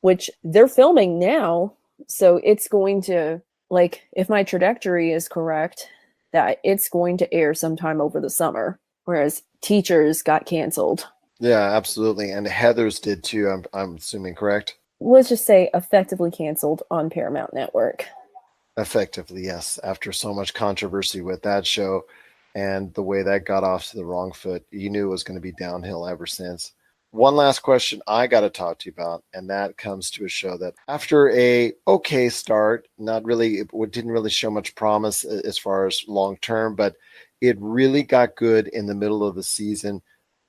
[SPEAKER 8] which they're filming now. So it's going to, like, if my trajectory is correct, that it's going to air sometime over the summer, whereas Teachers got canceled.
[SPEAKER 1] Yeah, absolutely. And Heathers did too, I'm assuming, correct?
[SPEAKER 8] Let's just say effectively canceled on Paramount Network.
[SPEAKER 1] Effectively, yes. After so much controversy with that show and the way that got off to the wrong foot, you knew it was going to be downhill ever since. One last question I got to talk to you about, and that comes to a show that after a okay start, it didn't really show much promise as far as long term, but it really got good in the middle of the season.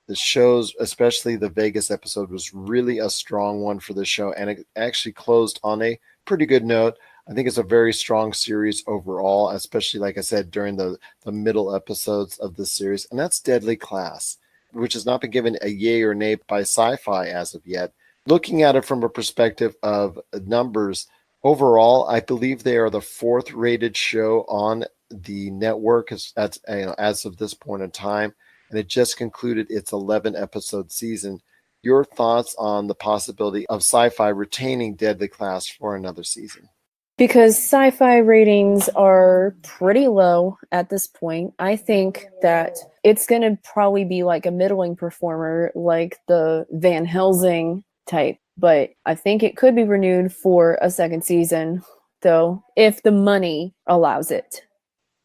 [SPEAKER 1] The shows, especially the Vegas episode, was really a strong one for the show, and it actually closed on a pretty good note. I think it's a very strong series overall, especially, like I said, during the middle episodes of this series, and that's Deadly Class, which has not been given a yay or nay by Sci-Fi as of yet. Looking at it from a perspective of numbers, overall, I believe they are the 4th rated show on the network as of this point in time, and it just concluded its 11 episode season. Your thoughts on the possibility of Sci-Fi retaining Deadly Class for another season?
[SPEAKER 8] Because Sci-Fi ratings are pretty low at this point, I think that it's going to probably be like a middling performer, like the Van Helsing type. But I think it could be renewed for a second season, though, if the money allows it.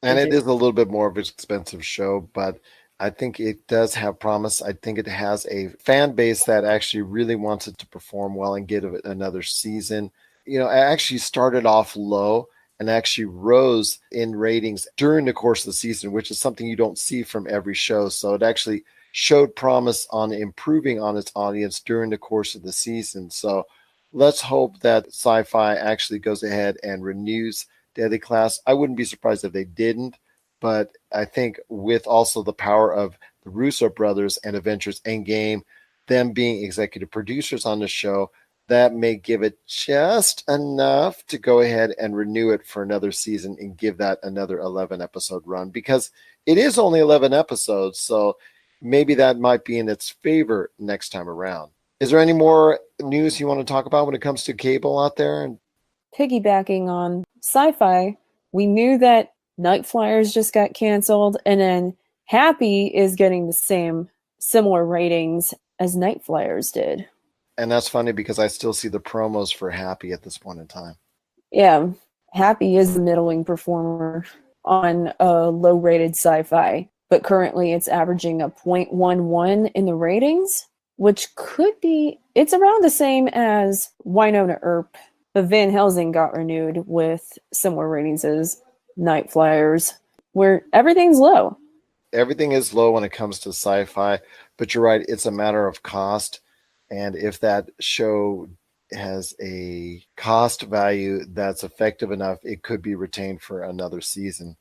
[SPEAKER 1] And it is a little bit more of an expensive show, but I think it does have promise. I think it has a fan base that actually really wants it to perform well and get another season. it actually started off low and actually rose in ratings during the course of the season, which is something you don't see from every show. So it actually showed promise on improving on its audience during the course of the season. So let's hope that Sci-Fi actually goes ahead and renews Deadly Class. I wouldn't be surprised if they didn't, but I think with also the power of the Russo brothers and Avengers Endgame, them being executive producers on the show, that may give it just enough to go ahead and renew it for another season and give that another 11 episode run, because it is only 11 episodes. So maybe that might be in its favor next time around. Is there any more news you want to talk about when it comes to cable out there?
[SPEAKER 8] Piggybacking on Sci-Fi, we knew that Night Flyers just got canceled, and then Happy is getting the similar ratings as Night Flyers did.
[SPEAKER 1] And that's funny because I still see the promos for Happy at this point in time.
[SPEAKER 8] Yeah, Happy is the middling performer on a low-rated Sci-Fi, but currently it's averaging a 0.11 in the ratings, which it's around the same as Winona Earp. But Van Helsing got renewed with similar ratings as Night Flyers, where everything's low.
[SPEAKER 1] Everything is low when it comes to Sci-Fi, but you're right, it's a matter of cost. And if that show has a cost value that's effective enough, it could be retained for another season.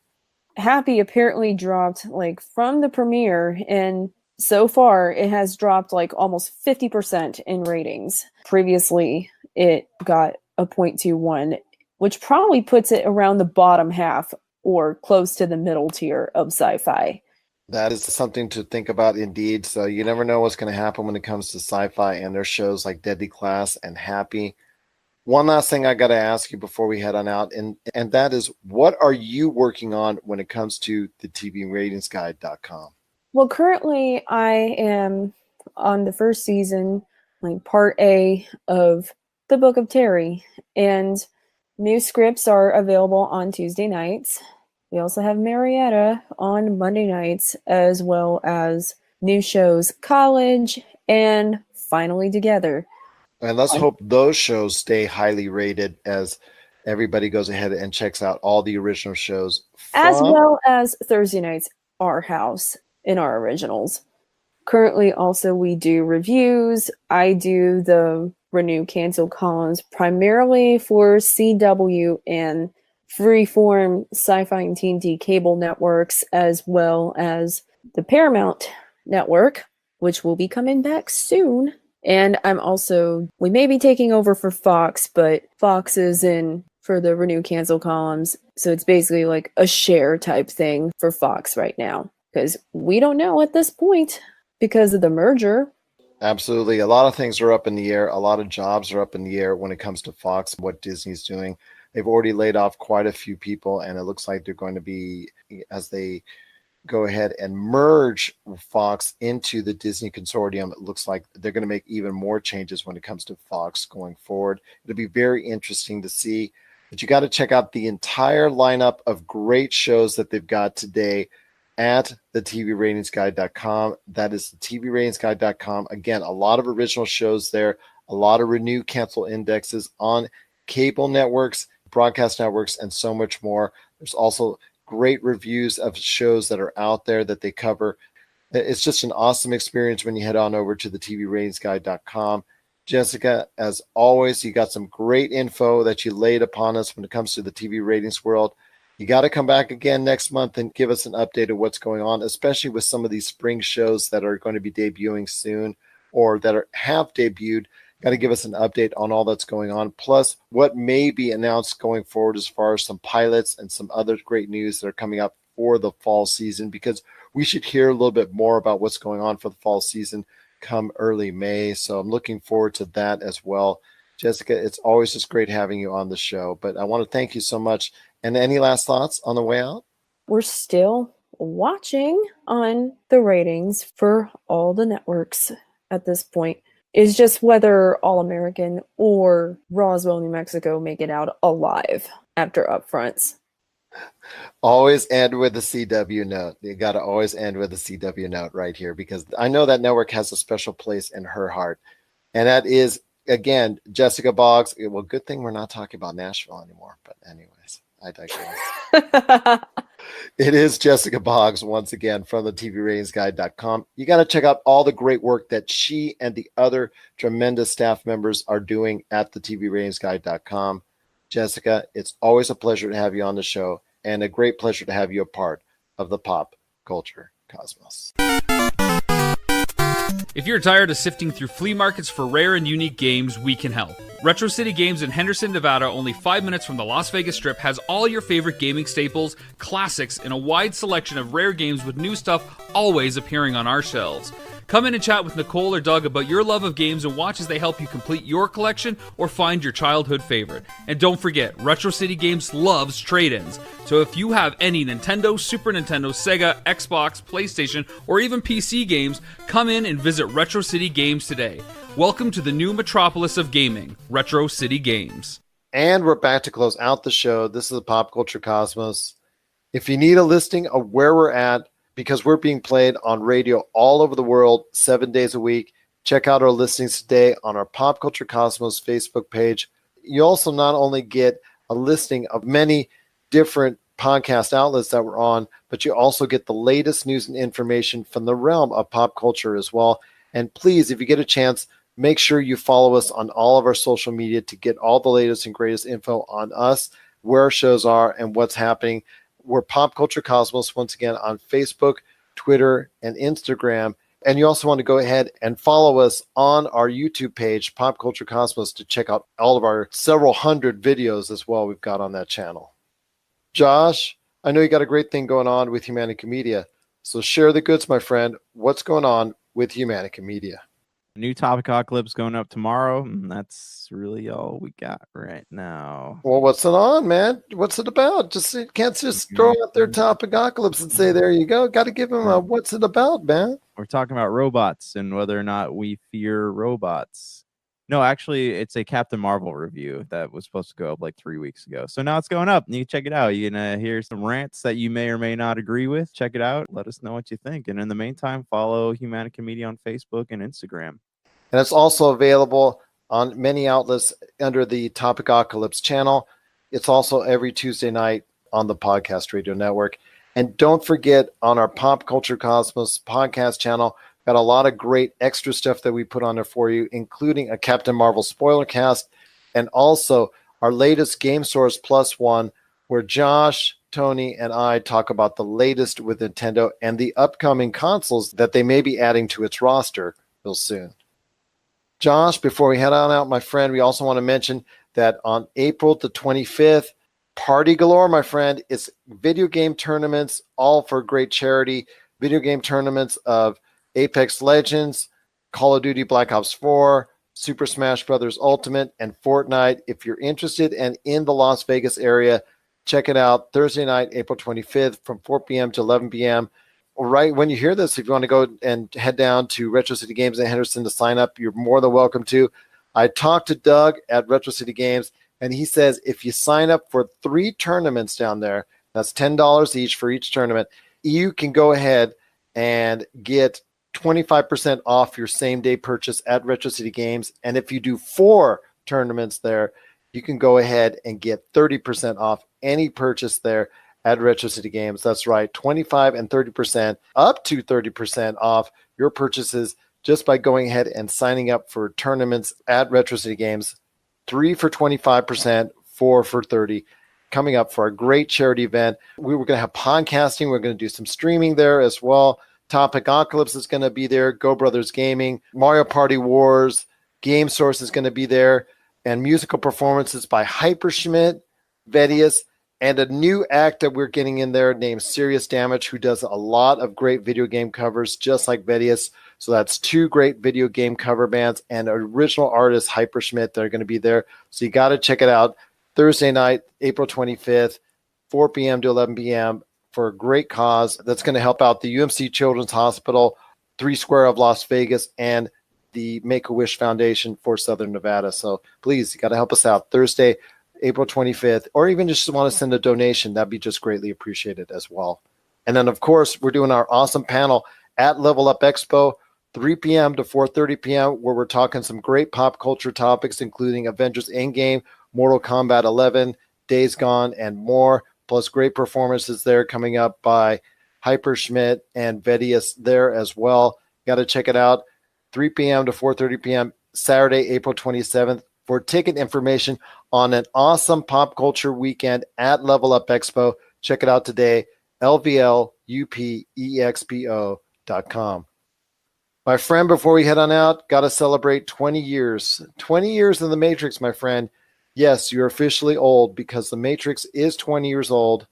[SPEAKER 8] Happy apparently dropped from the premiere, and so far it has dropped almost 50% in ratings. Previously, it got a 0.21, which probably puts it around the bottom half or close to the middle tier of Sci-Fi.
[SPEAKER 1] That is something to think about indeed. So you never know what's going to happen when it comes to Sci-Fi and their shows like Deadly Class and Happy. One last thing I got to ask you before we head on out, and that is, what are you working on when it comes to the TVRatingsGuide.com?
[SPEAKER 8] Well, currently I am on the first season, part A of the Book of Terry, and new scripts are available on Tuesday nights. We also have Marietta on Monday nights, as well as new shows, College and Finally Together.
[SPEAKER 1] And let's hope those shows stay highly rated as everybody goes ahead and checks out all the original shows.
[SPEAKER 8] As well as Thursday nights, Our House in our originals. Currently, also, we do reviews. I do the renew cancel columns primarily for CW and Freeform, Sci-Fi and TNT cable networks, as well as the Paramount network, which will be coming back soon. And we may be taking over for Fox, but Fox is in for the renew cancel columns. So it's basically like a share type thing for Fox right now, because we don't know at this point because of the merger.
[SPEAKER 1] Absolutely. A lot of things are up in the air. A lot of jobs are up in the air when it comes to Fox and what Disney's doing. They've already laid off quite a few people, and it looks like they're going to be, as they go ahead and merge Fox into the Disney consortium, it looks like they're going to make even more changes when it comes to Fox going forward. It'll be very interesting to see. But you got to check out the entire lineup of great shows that they've got today at the TVRatingsGuide.com. That is the TVRatingsGuide.com. Again, a lot of original shows there, a lot of renew cancel indexes on cable networks, broadcast networks, and so much more. There's also great reviews of shows that are out there that they cover. It's just an awesome experience when you head on over to the TVRatingsGuide.com. Jessica, as always, you got some great info that you laid upon us when it comes to the TV ratings world. You got to come back again next month and give us an update of what's going on, especially with some of these spring shows that are going to be debuting soon or that have debuted. Got to give us an update on all that's going on, plus what may be announced going forward as far as some pilots and some other great news that are coming up for the fall season, because we should hear a little bit more about what's going on for the fall season come early May. So I'm looking forward to that as well. Jessica, it's always just great having you on the show, but I want to thank you so much. And any last thoughts on the way out?
[SPEAKER 8] We're still watching on the ratings for all the networks at this point. Is just whether All American or Roswell, New Mexico make it out alive after upfronts.
[SPEAKER 1] Always end with a CW note. You got to always end with a CW note right here, because I know that network has a special place in her heart, and that is Again, Jessica Boggs. Well, good thing we're not talking about Nashville anymore. But anyways, I digress. It is Jessica Boggs, once again, from the TVRatingsGuide.com. You got to check out all the great work that she and the other tremendous staff members are doing at the TVRatingsGuide.com. Jessica, it's always a pleasure to have you on the show, and a great pleasure to have you a part of the pop culture cosmos.
[SPEAKER 9] If you're tired of sifting through flea markets for rare and unique games, we can help. Retro City Games in Henderson, Nevada, only 5 minutes from the Las Vegas Strip, has all your favorite gaming staples, classics, and a wide selection of rare games with new stuff always appearing on our shelves. Come in and chat with Nicole or Doug about your love of games and watch as they help you complete your collection or find your childhood favorite. And don't forget, Retro City Games loves trade-ins. So if you have any Nintendo, Super Nintendo, Sega, Xbox, PlayStation, or even PC games, come in and visit Retro City Games today. Welcome to the new metropolis of gaming, Retro City Games.
[SPEAKER 1] And we're back to close out the show. This is the Pop Culture Cosmos. If you need a listing of where we're at, because we're being played on radio all over the world 7 days a week, check out our listings today on our Pop Culture Cosmos Facebook page. You also not only get a listing of many different podcast outlets that we're on, but you also get the latest news and information from the realm of pop culture as well. And please, if you get a chance, make sure you follow us on all of our social media to get all the latest and greatest info on us, where our shows are, and what's happening. We're Pop Culture Cosmos, once again, on Facebook, Twitter, and Instagram. And you also want to go ahead and follow us on our YouTube page, Pop Culture Cosmos, to check out all of our several hundred videos as well we've got on that channel. Josh, I know you got a great thing going on with Humanica Media. So share the goods, my friend. What's going on with Humanica Media?
[SPEAKER 6] New Topicocalypse going up tomorrow, and that's really all we got right now.
[SPEAKER 1] Well, what's it on, man? What's it about? Just you can't just throw out their Topicocalypse and say, there you go. Got to give them a what's it about, man?
[SPEAKER 6] We're talking about robots and whether or not we fear robots. No, actually, it's a Captain Marvel review that was supposed to go up like 3 weeks ago. So now it's going up. You can check it out. You can hear some rants that you may or may not agree with. Check it out. Let us know what you think. And in the meantime, follow Humanica Media on Facebook and Instagram.
[SPEAKER 1] And it's also available on many outlets under the Topicocalypse channel. It's also every Tuesday night on the Podcast Radio Network. And don't forget, on our Pop Culture Cosmos podcast channel, got a lot of great extra stuff that we put on there for you, including a Captain Marvel spoiler cast, and also our latest Game Source Plus one, where Josh, Tony, and I talk about the latest with Nintendo and the upcoming consoles that they may be adding to its roster real soon. Josh, before we head on out, my friend, we also want to mention that on April the 25th, party galore, my friend. It's video game tournaments, all for great charity. Video game tournaments of Apex Legends, Call of Duty Black Ops 4, Super Smash Bros. Ultimate, and Fortnite. If you're interested and in the Las Vegas area, check it out Thursday night, April 25th from 4 p.m. to 11 p.m. Right when you hear this, if you want to go and head down to Retro City Games in Henderson to sign up, you're more than welcome to. I talked to Doug at Retro City Games, and he says if you sign up for 3 tournaments down there, that's $10 each for each tournament, you can go ahead and get 25% off your same-day purchase at Retro City Games. And if you do 4 tournaments there, you can go ahead and get 30% off any purchase there at Retro City Games. That's right, 25 and 30%, up to 30% off your purchases just by going ahead and signing up for tournaments at Retro City Games. 3 for 25%, 4 for 30%. Coming up for a great charity event. We were going to have podcasting. We're going to do some streaming there as well. Topicocalypse is going to be there. Go Brothers Gaming, Mario Party Wars, Game Source is going to be there, and musical performances by Hyperschmidt, Vedius, and a new act that we're getting in there named Serious Damage, who does a lot of great video game covers, just like Vedius. So that's 2 great video game cover bands and original artist Hyperschmidt that are going to be there. So you got to check it out Thursday night, April 25th, 4 p.m. to 11 p.m. for a great cause that's going to help out the UMC Children's Hospital, 3 Square of Las Vegas, and the Make-A-Wish Foundation for Southern Nevada. So please, you got to help us out Thursday, April 25th, or even just want to send a donation. That'd be just greatly appreciated as well. And then, of course, we're doing our awesome panel at Level Up Expo 3 p.m. to 4:30 p.m., where we're talking some great pop culture topics, including Avengers Endgame, Mortal Kombat 11, Days Gone, and more, plus great performances there coming up by Hyper Schmidt and Vedius there as well. Got to check it out. 3 p.m. to 4:30 p.m. Saturday, April 27th. For ticket information on an awesome pop culture weekend at Level Up Expo, check it out today, lvlupexpo.com. My friend, before we head on out, got to celebrate 20 years. 20 years in the Matrix, my friend. Yes, you're officially old because the Matrix is 20 years old.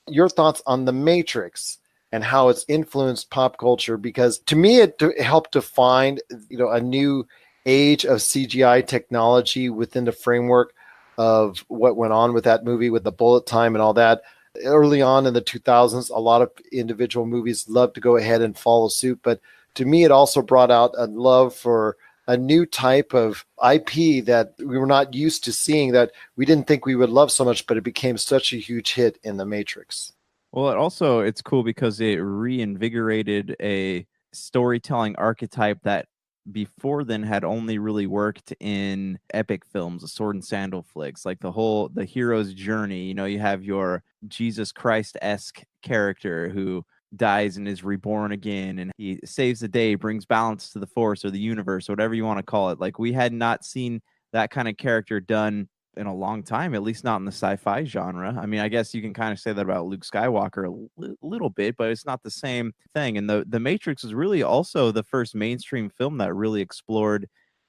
[SPEAKER 1] Your thoughts on the Matrix and how it's influenced pop culture? Because to me, it helped define, a new age of CGI technology within the framework of what went on with that movie, with the bullet time and all that. Early on in the 2000s, a lot of individual movies loved to go ahead and follow suit, but to me, it also brought out a love for a new type of IP that we were not used to seeing, that we didn't think we would love so much, but it became such a huge hit in The Matrix.
[SPEAKER 6] Well, it's cool because it reinvigorated a storytelling archetype that before then had only really worked in epic films, the sword and sandal flicks, like the hero's journey. You have your Jesus Christ-esque character who dies and is reborn again, and he saves the day, brings balance to the force or the universe, whatever you want to call it. Like, we had not seen that kind of character done in a long time, at least not in the sci-fi genre. I mean, I guess you can kind of say that about Luke Skywalker a little bit, but it's not the same thing. And the Matrix is really also the first mainstream film that really explored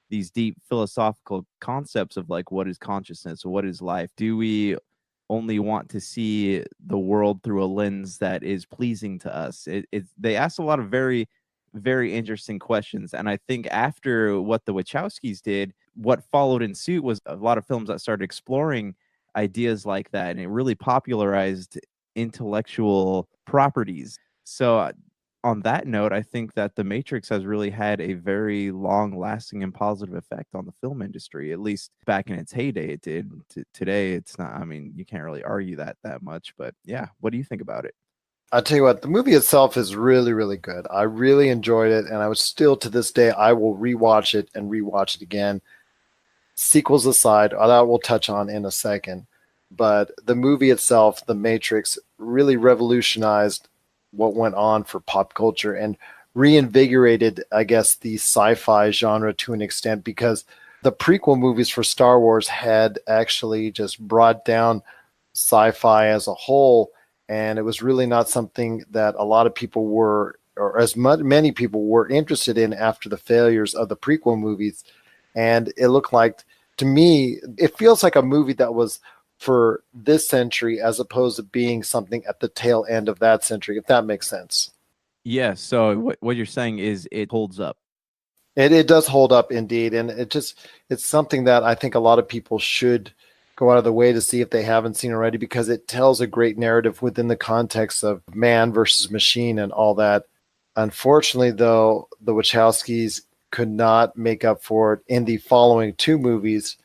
[SPEAKER 6] these deep philosophical concepts of, like, what is consciousness? What is life? Do we only want to see the world through a lens that is pleasing to us? They asked a lot of very, very interesting questions. And I think after what the Wachowskis did, what followed in suit was a lot of films that started exploring ideas like that. And it really popularized intellectual properties. So on that note, I think that The Matrix has really had a very long-lasting and positive effect on the film industry. At least back in its heyday, it did. Today, it's not. I mean, you can't really argue that much. But yeah, what do you think about it?
[SPEAKER 1] I'll tell you what, the movie itself is really, really good. I really enjoyed it, and I was still, to this day, I will rewatch it and rewatch it again. Sequels aside, that we'll touch on in a second. But the movie itself, The Matrix, really revolutionized what went on for pop culture and reinvigorated, I guess, the sci-fi genre to an extent, because the prequel movies for Star Wars had actually just brought down sci-fi as a whole, and it was really not something that a lot of people were, or as many people were interested in after the failures of the prequel movies. And it looked like, to me, it feels like a movie that was for this century as opposed to being something at the tail end of that century, if that makes sense.
[SPEAKER 6] Yeah, so what you're saying is it holds up.
[SPEAKER 1] It does hold up indeed, and it's something that I think a lot of people should go out of the way to see if they haven't seen already, because it tells a great narrative within the context of man versus machine and all that. Unfortunately, though, the Wachowskis could not make up for it in the following two movies.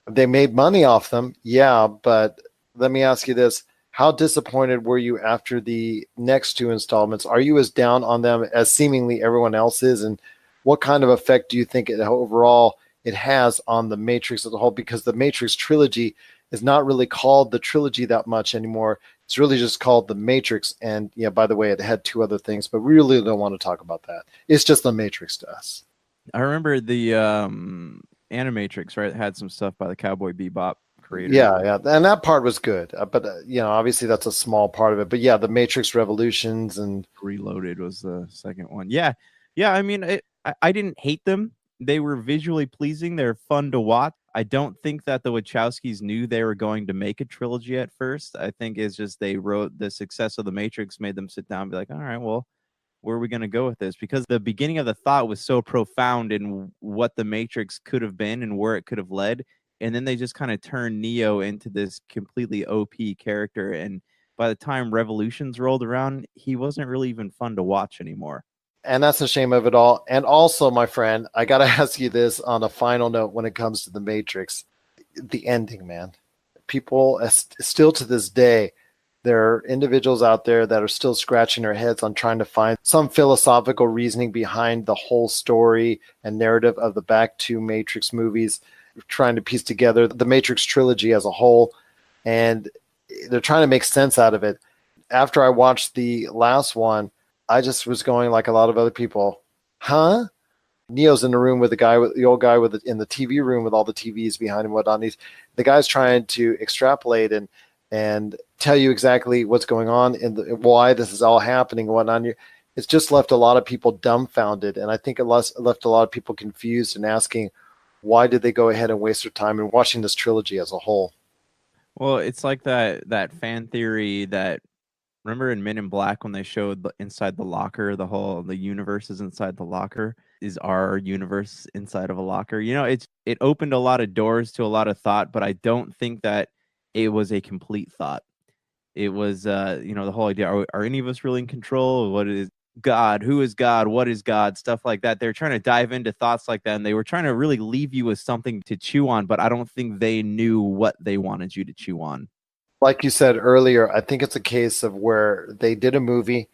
[SPEAKER 1] They made money off them, yeah, but let me ask you this. How disappointed were you after the next two installments? Are you as down on them as seemingly everyone else is? And what kind of effect do you think overall it has on the Matrix as a whole? Because the Matrix trilogy is not really called the trilogy that much anymore. It's really just called the Matrix. And yeah, by the way, it had two other things, but we really don't want to talk about that. It's just the Matrix to us.
[SPEAKER 6] I remember the Animatrix, right? It had some stuff by the Cowboy Bebop creator.
[SPEAKER 1] Yeah, and that part was good, but obviously that's a small part of it. But yeah, the Matrix Revolutions and
[SPEAKER 6] Reloaded was the second one. Yeah. I mean, I didn't hate them. They were visually pleasing. They're fun to watch. I don't think that the Wachowskis knew they were going to make a trilogy at first. I think it's just they wrote the success of the Matrix made them sit down and be like, all right, well, where are we going to go with this? Because the beginning of the thought was so profound in what the Matrix could have been and where it could have led. And then they just kind of turned Neo into this completely OP character. And by the time Revolutions rolled around, he wasn't really even fun to watch anymore.
[SPEAKER 1] And that's the shame of it all. And also, my friend, I got to ask you this on a final note when it comes to the Matrix. The ending, man. People still to this day There are individuals out there that are still scratching their heads on trying to find some philosophical reasoning behind the whole story and narrative of the back two Matrix movies, trying to piece together the Matrix trilogy as a whole, and they're trying to make sense out of it. After I watched the last one, I just was going like a lot of other people, huh? Neo's in the room with the old guy in the TV room with all the TVs behind him, whatnot. The guy's trying to extrapolate and tell you exactly what's going on and why this is all happening and whatnot. It's just left a lot of people dumbfounded, and I think it left a lot of people confused and asking, why did they go ahead and waste their time in watching this trilogy as a whole?
[SPEAKER 6] Well, it's like that fan theory that, remember in Men in Black when they showed inside the locker, the universe is inside the locker. Is our universe inside of a locker? It opened a lot of doors to a lot of thought, but I don't think that it was a complete thought. It was, the whole idea: are any of us really in control? What is God? Who is God? What is God? Stuff like that. They're trying to dive into thoughts like that, and they were trying to really leave you with something to chew on. But I don't think they knew what they wanted you to chew on.
[SPEAKER 1] Like you said earlier, I think it's a case of where they did a movie.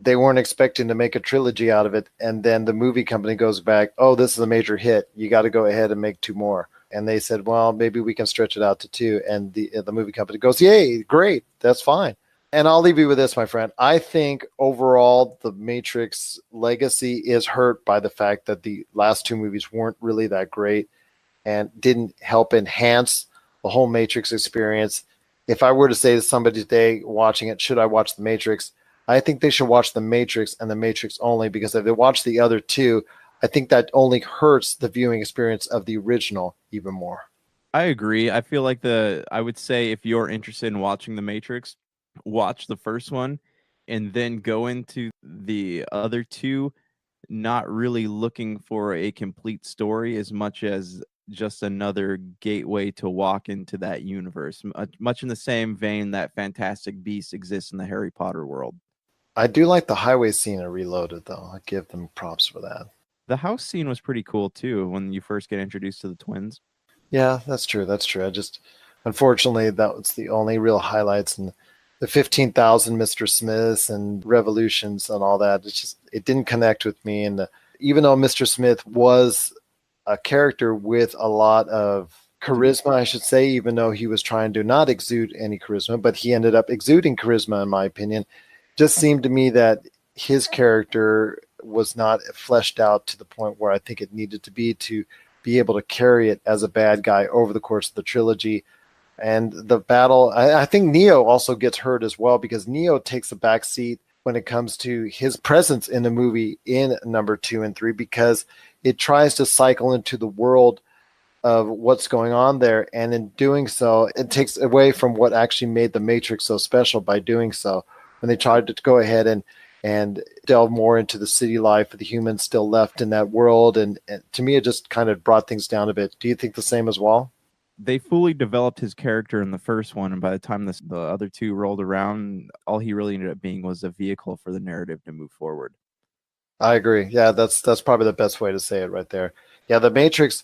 [SPEAKER 1] They weren't expecting to make a trilogy out of it. And then the movie company goes back, oh, this is a major hit. You got to go ahead and make 2 more. And they said, well, maybe we can stretch it out to 2. And the movie company goes, yay, great. That's fine. And I'll leave you with this, my friend. I think overall the Matrix legacy is hurt by the fact that the last 2 movies weren't really that great and didn't help enhance the whole Matrix experience. If I were to say to somebody today watching it, should I watch The Matrix? I think they should watch The Matrix and The Matrix only, because if they watch the other 2, I think that only hurts the viewing experience of the original even more.
[SPEAKER 6] I agree. I feel like I would say if you're interested in watching The Matrix, watch the first one and then go into the other 2, not really looking for a complete story as much as just another gateway to walk into that universe, much in the same vein that Fantastic Beasts exists in the Harry Potter world.
[SPEAKER 1] I do like the highway scene in Reloaded, though. I give them props for that.
[SPEAKER 6] The house scene was pretty cool, too, when you first get introduced to the twins.
[SPEAKER 1] Yeah, that's true. That's true. Unfortunately, that was the only real highlights, and the 15,000 Mr. Smiths and revolutions and all that. It didn't connect with me. And even though Mr. Smith was a character with a lot of charisma, I should say, even though he was trying to not exude any charisma, but he ended up exuding charisma, in my opinion. Just seemed to me that his character was not fleshed out to the point where I think it needed to be able to carry it as a bad guy over the course of the trilogy. And the battle, I think Neo also gets hurt as well, because Neo takes a back seat when it comes to his presence in the movie in number 2 and 3, because it tries to cycle into the world of what's going on there. And in doing so, it takes away from what actually made the Matrix so special by doing so. When they tried to go ahead and delve more into the city life of the humans still left in that world. And to me, it just kind of brought things down a bit. Do you think the same as well?
[SPEAKER 6] They fully developed his character in the first one, and by the time the other 2 rolled around, all he really ended up being was a vehicle for the narrative to move forward.
[SPEAKER 1] I agree. Yeah, that's probably the best way to say it right there. Yeah, the Matrix,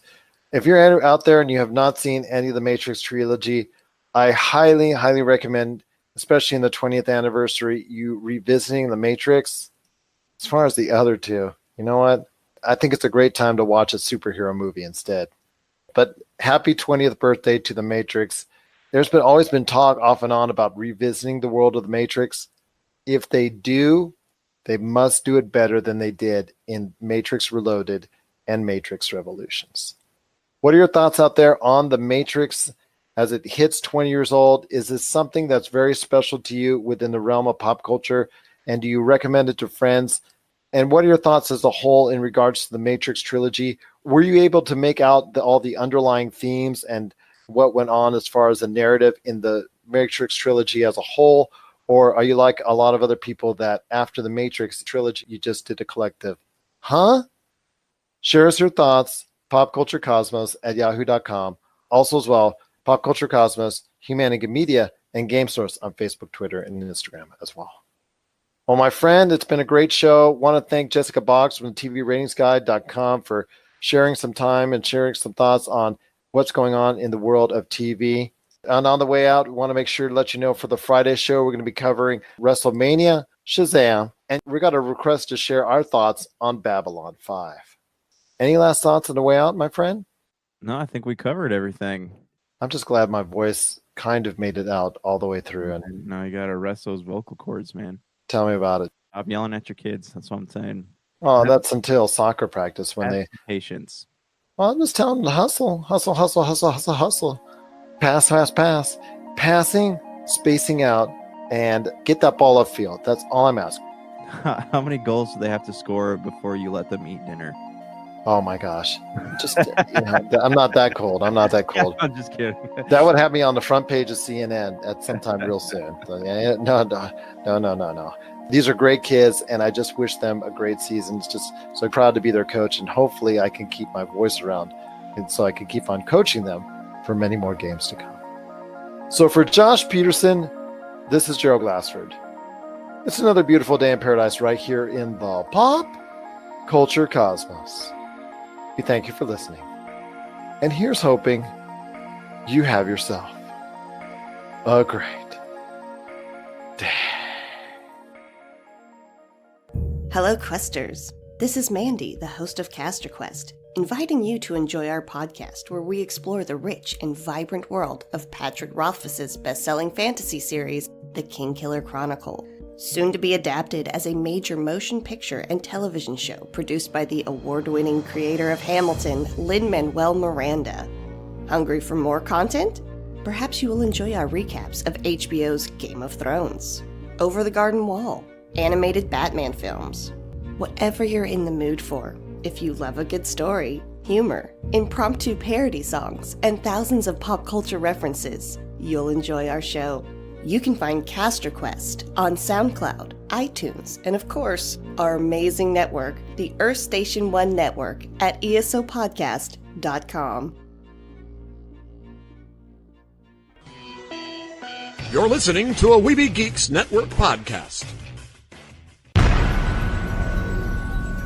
[SPEAKER 1] if you're out there and you have not seen any of the Matrix trilogy, I highly, highly recommend, especially in the 20th anniversary, you revisiting the Matrix. As far as the other 2, you know what? I think it's a great time to watch a superhero movie instead. But happy 20th birthday to the Matrix. There's always been talk off and on about revisiting the world of the Matrix. If they do, they must do it better than they did in Matrix Reloaded and Matrix Revolutions. What are your thoughts out there on the Matrix as it hits 20 years old? Is this something that's very special to you within the realm of pop culture? And do you recommend it to friends? And what are your thoughts as a whole in regards to the Matrix trilogy? Were you able to make out all the underlying themes and what went on as far as the narrative in the Matrix trilogy as a whole? Or are you like a lot of other people that after the Matrix trilogy, you just did a collective? Huh? Share us your thoughts, popculturecosmos@yahoo.com. Also as well, Pop Culture Cosmos, Humanity Media, and Game Source on Facebook, Twitter, and Instagram as well. Well, my friend, it's been a great show. Want to thank Jessica Boggs from TVRatingsGuide.com for sharing some time and sharing some thoughts on what's going on in the world of TV. And on the way out, we want to make sure to let you know for the Friday show, we're going to be covering WrestleMania, Shazam, and we got a request to share our thoughts on Babylon 5. Any last thoughts on the way out, my friend?
[SPEAKER 6] No, I think we covered everything.
[SPEAKER 1] I'm just glad my voice kind of made it out all the way through. And
[SPEAKER 6] now you got to rest those vocal cords, man.
[SPEAKER 1] Tell me about it.
[SPEAKER 6] Stop yelling at your kids. That's what I'm saying.
[SPEAKER 1] Oh, that's until soccer practice when they
[SPEAKER 6] patience.
[SPEAKER 1] Well, I'm just telling them to hustle, hustle, hustle, hustle, hustle, hustle. Pass, pass, pass. Passing, spacing out, and get that ball upfield. That's all I'm asking.
[SPEAKER 6] How many goals do they have to score before you let them eat dinner?
[SPEAKER 1] Oh my gosh. Just I'm not that cold. I'm not that cold.
[SPEAKER 6] I'm just kidding.
[SPEAKER 1] That would have me on the front page of CNN at some time real soon. So, no. These are great kids, and I just wish them a great season. It's just so proud to be their coach, and hopefully I can keep my voice around, and so I can keep on coaching them for many more games to come. So for Josh Peterson, this is Gerald Glassford. It's another beautiful day in paradise right here in the Pop Culture Cosmos. We thank you for listening. And here's hoping you have yourself a great day.
[SPEAKER 10] Hello, Questers. This is Mandy, the host of Caster Quest, inviting you to enjoy our podcast where we explore the rich and vibrant world of Patrick Rothfuss's best-selling fantasy series, The Kingkiller Chronicle, soon to be adapted as a major motion picture and television show produced by the award-winning creator of Hamilton, Lin-Manuel Miranda. Hungry for more content? Perhaps you will enjoy our recaps of HBO's Game of Thrones, Over the Garden Wall, animated Batman films. Whatever you're in the mood for, if you love a good story, humor, impromptu parody songs, and thousands of pop culture references, you'll enjoy our show. You can find Caster Quest on SoundCloud, iTunes, and of course, our amazing network, the Earth Station One Network, at esopodcast.com.
[SPEAKER 2] You're listening to a Weeby Geeks Network podcast.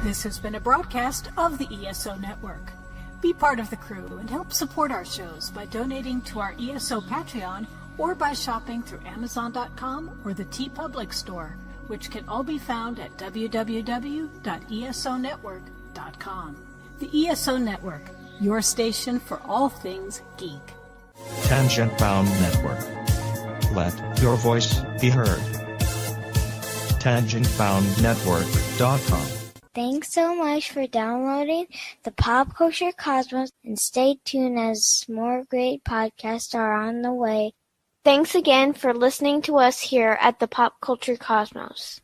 [SPEAKER 3] This has been a broadcast of the ESO Network. Be part of the crew and help support our shows by donating to our ESO Patreon or by shopping through Amazon.com or the TeePublic store, which can all be found at www.esonetwork.com. The ESO Network, your station for all things geek.
[SPEAKER 11] Tangent Bound Network. Let your voice be heard. TangentBoundNetwork.com.
[SPEAKER 12] Thanks so much for downloading the Pop Culture Cosmos, and stay tuned as more great podcasts are on the way. Thanks again for listening to us here at the Pop Culture Cosmos.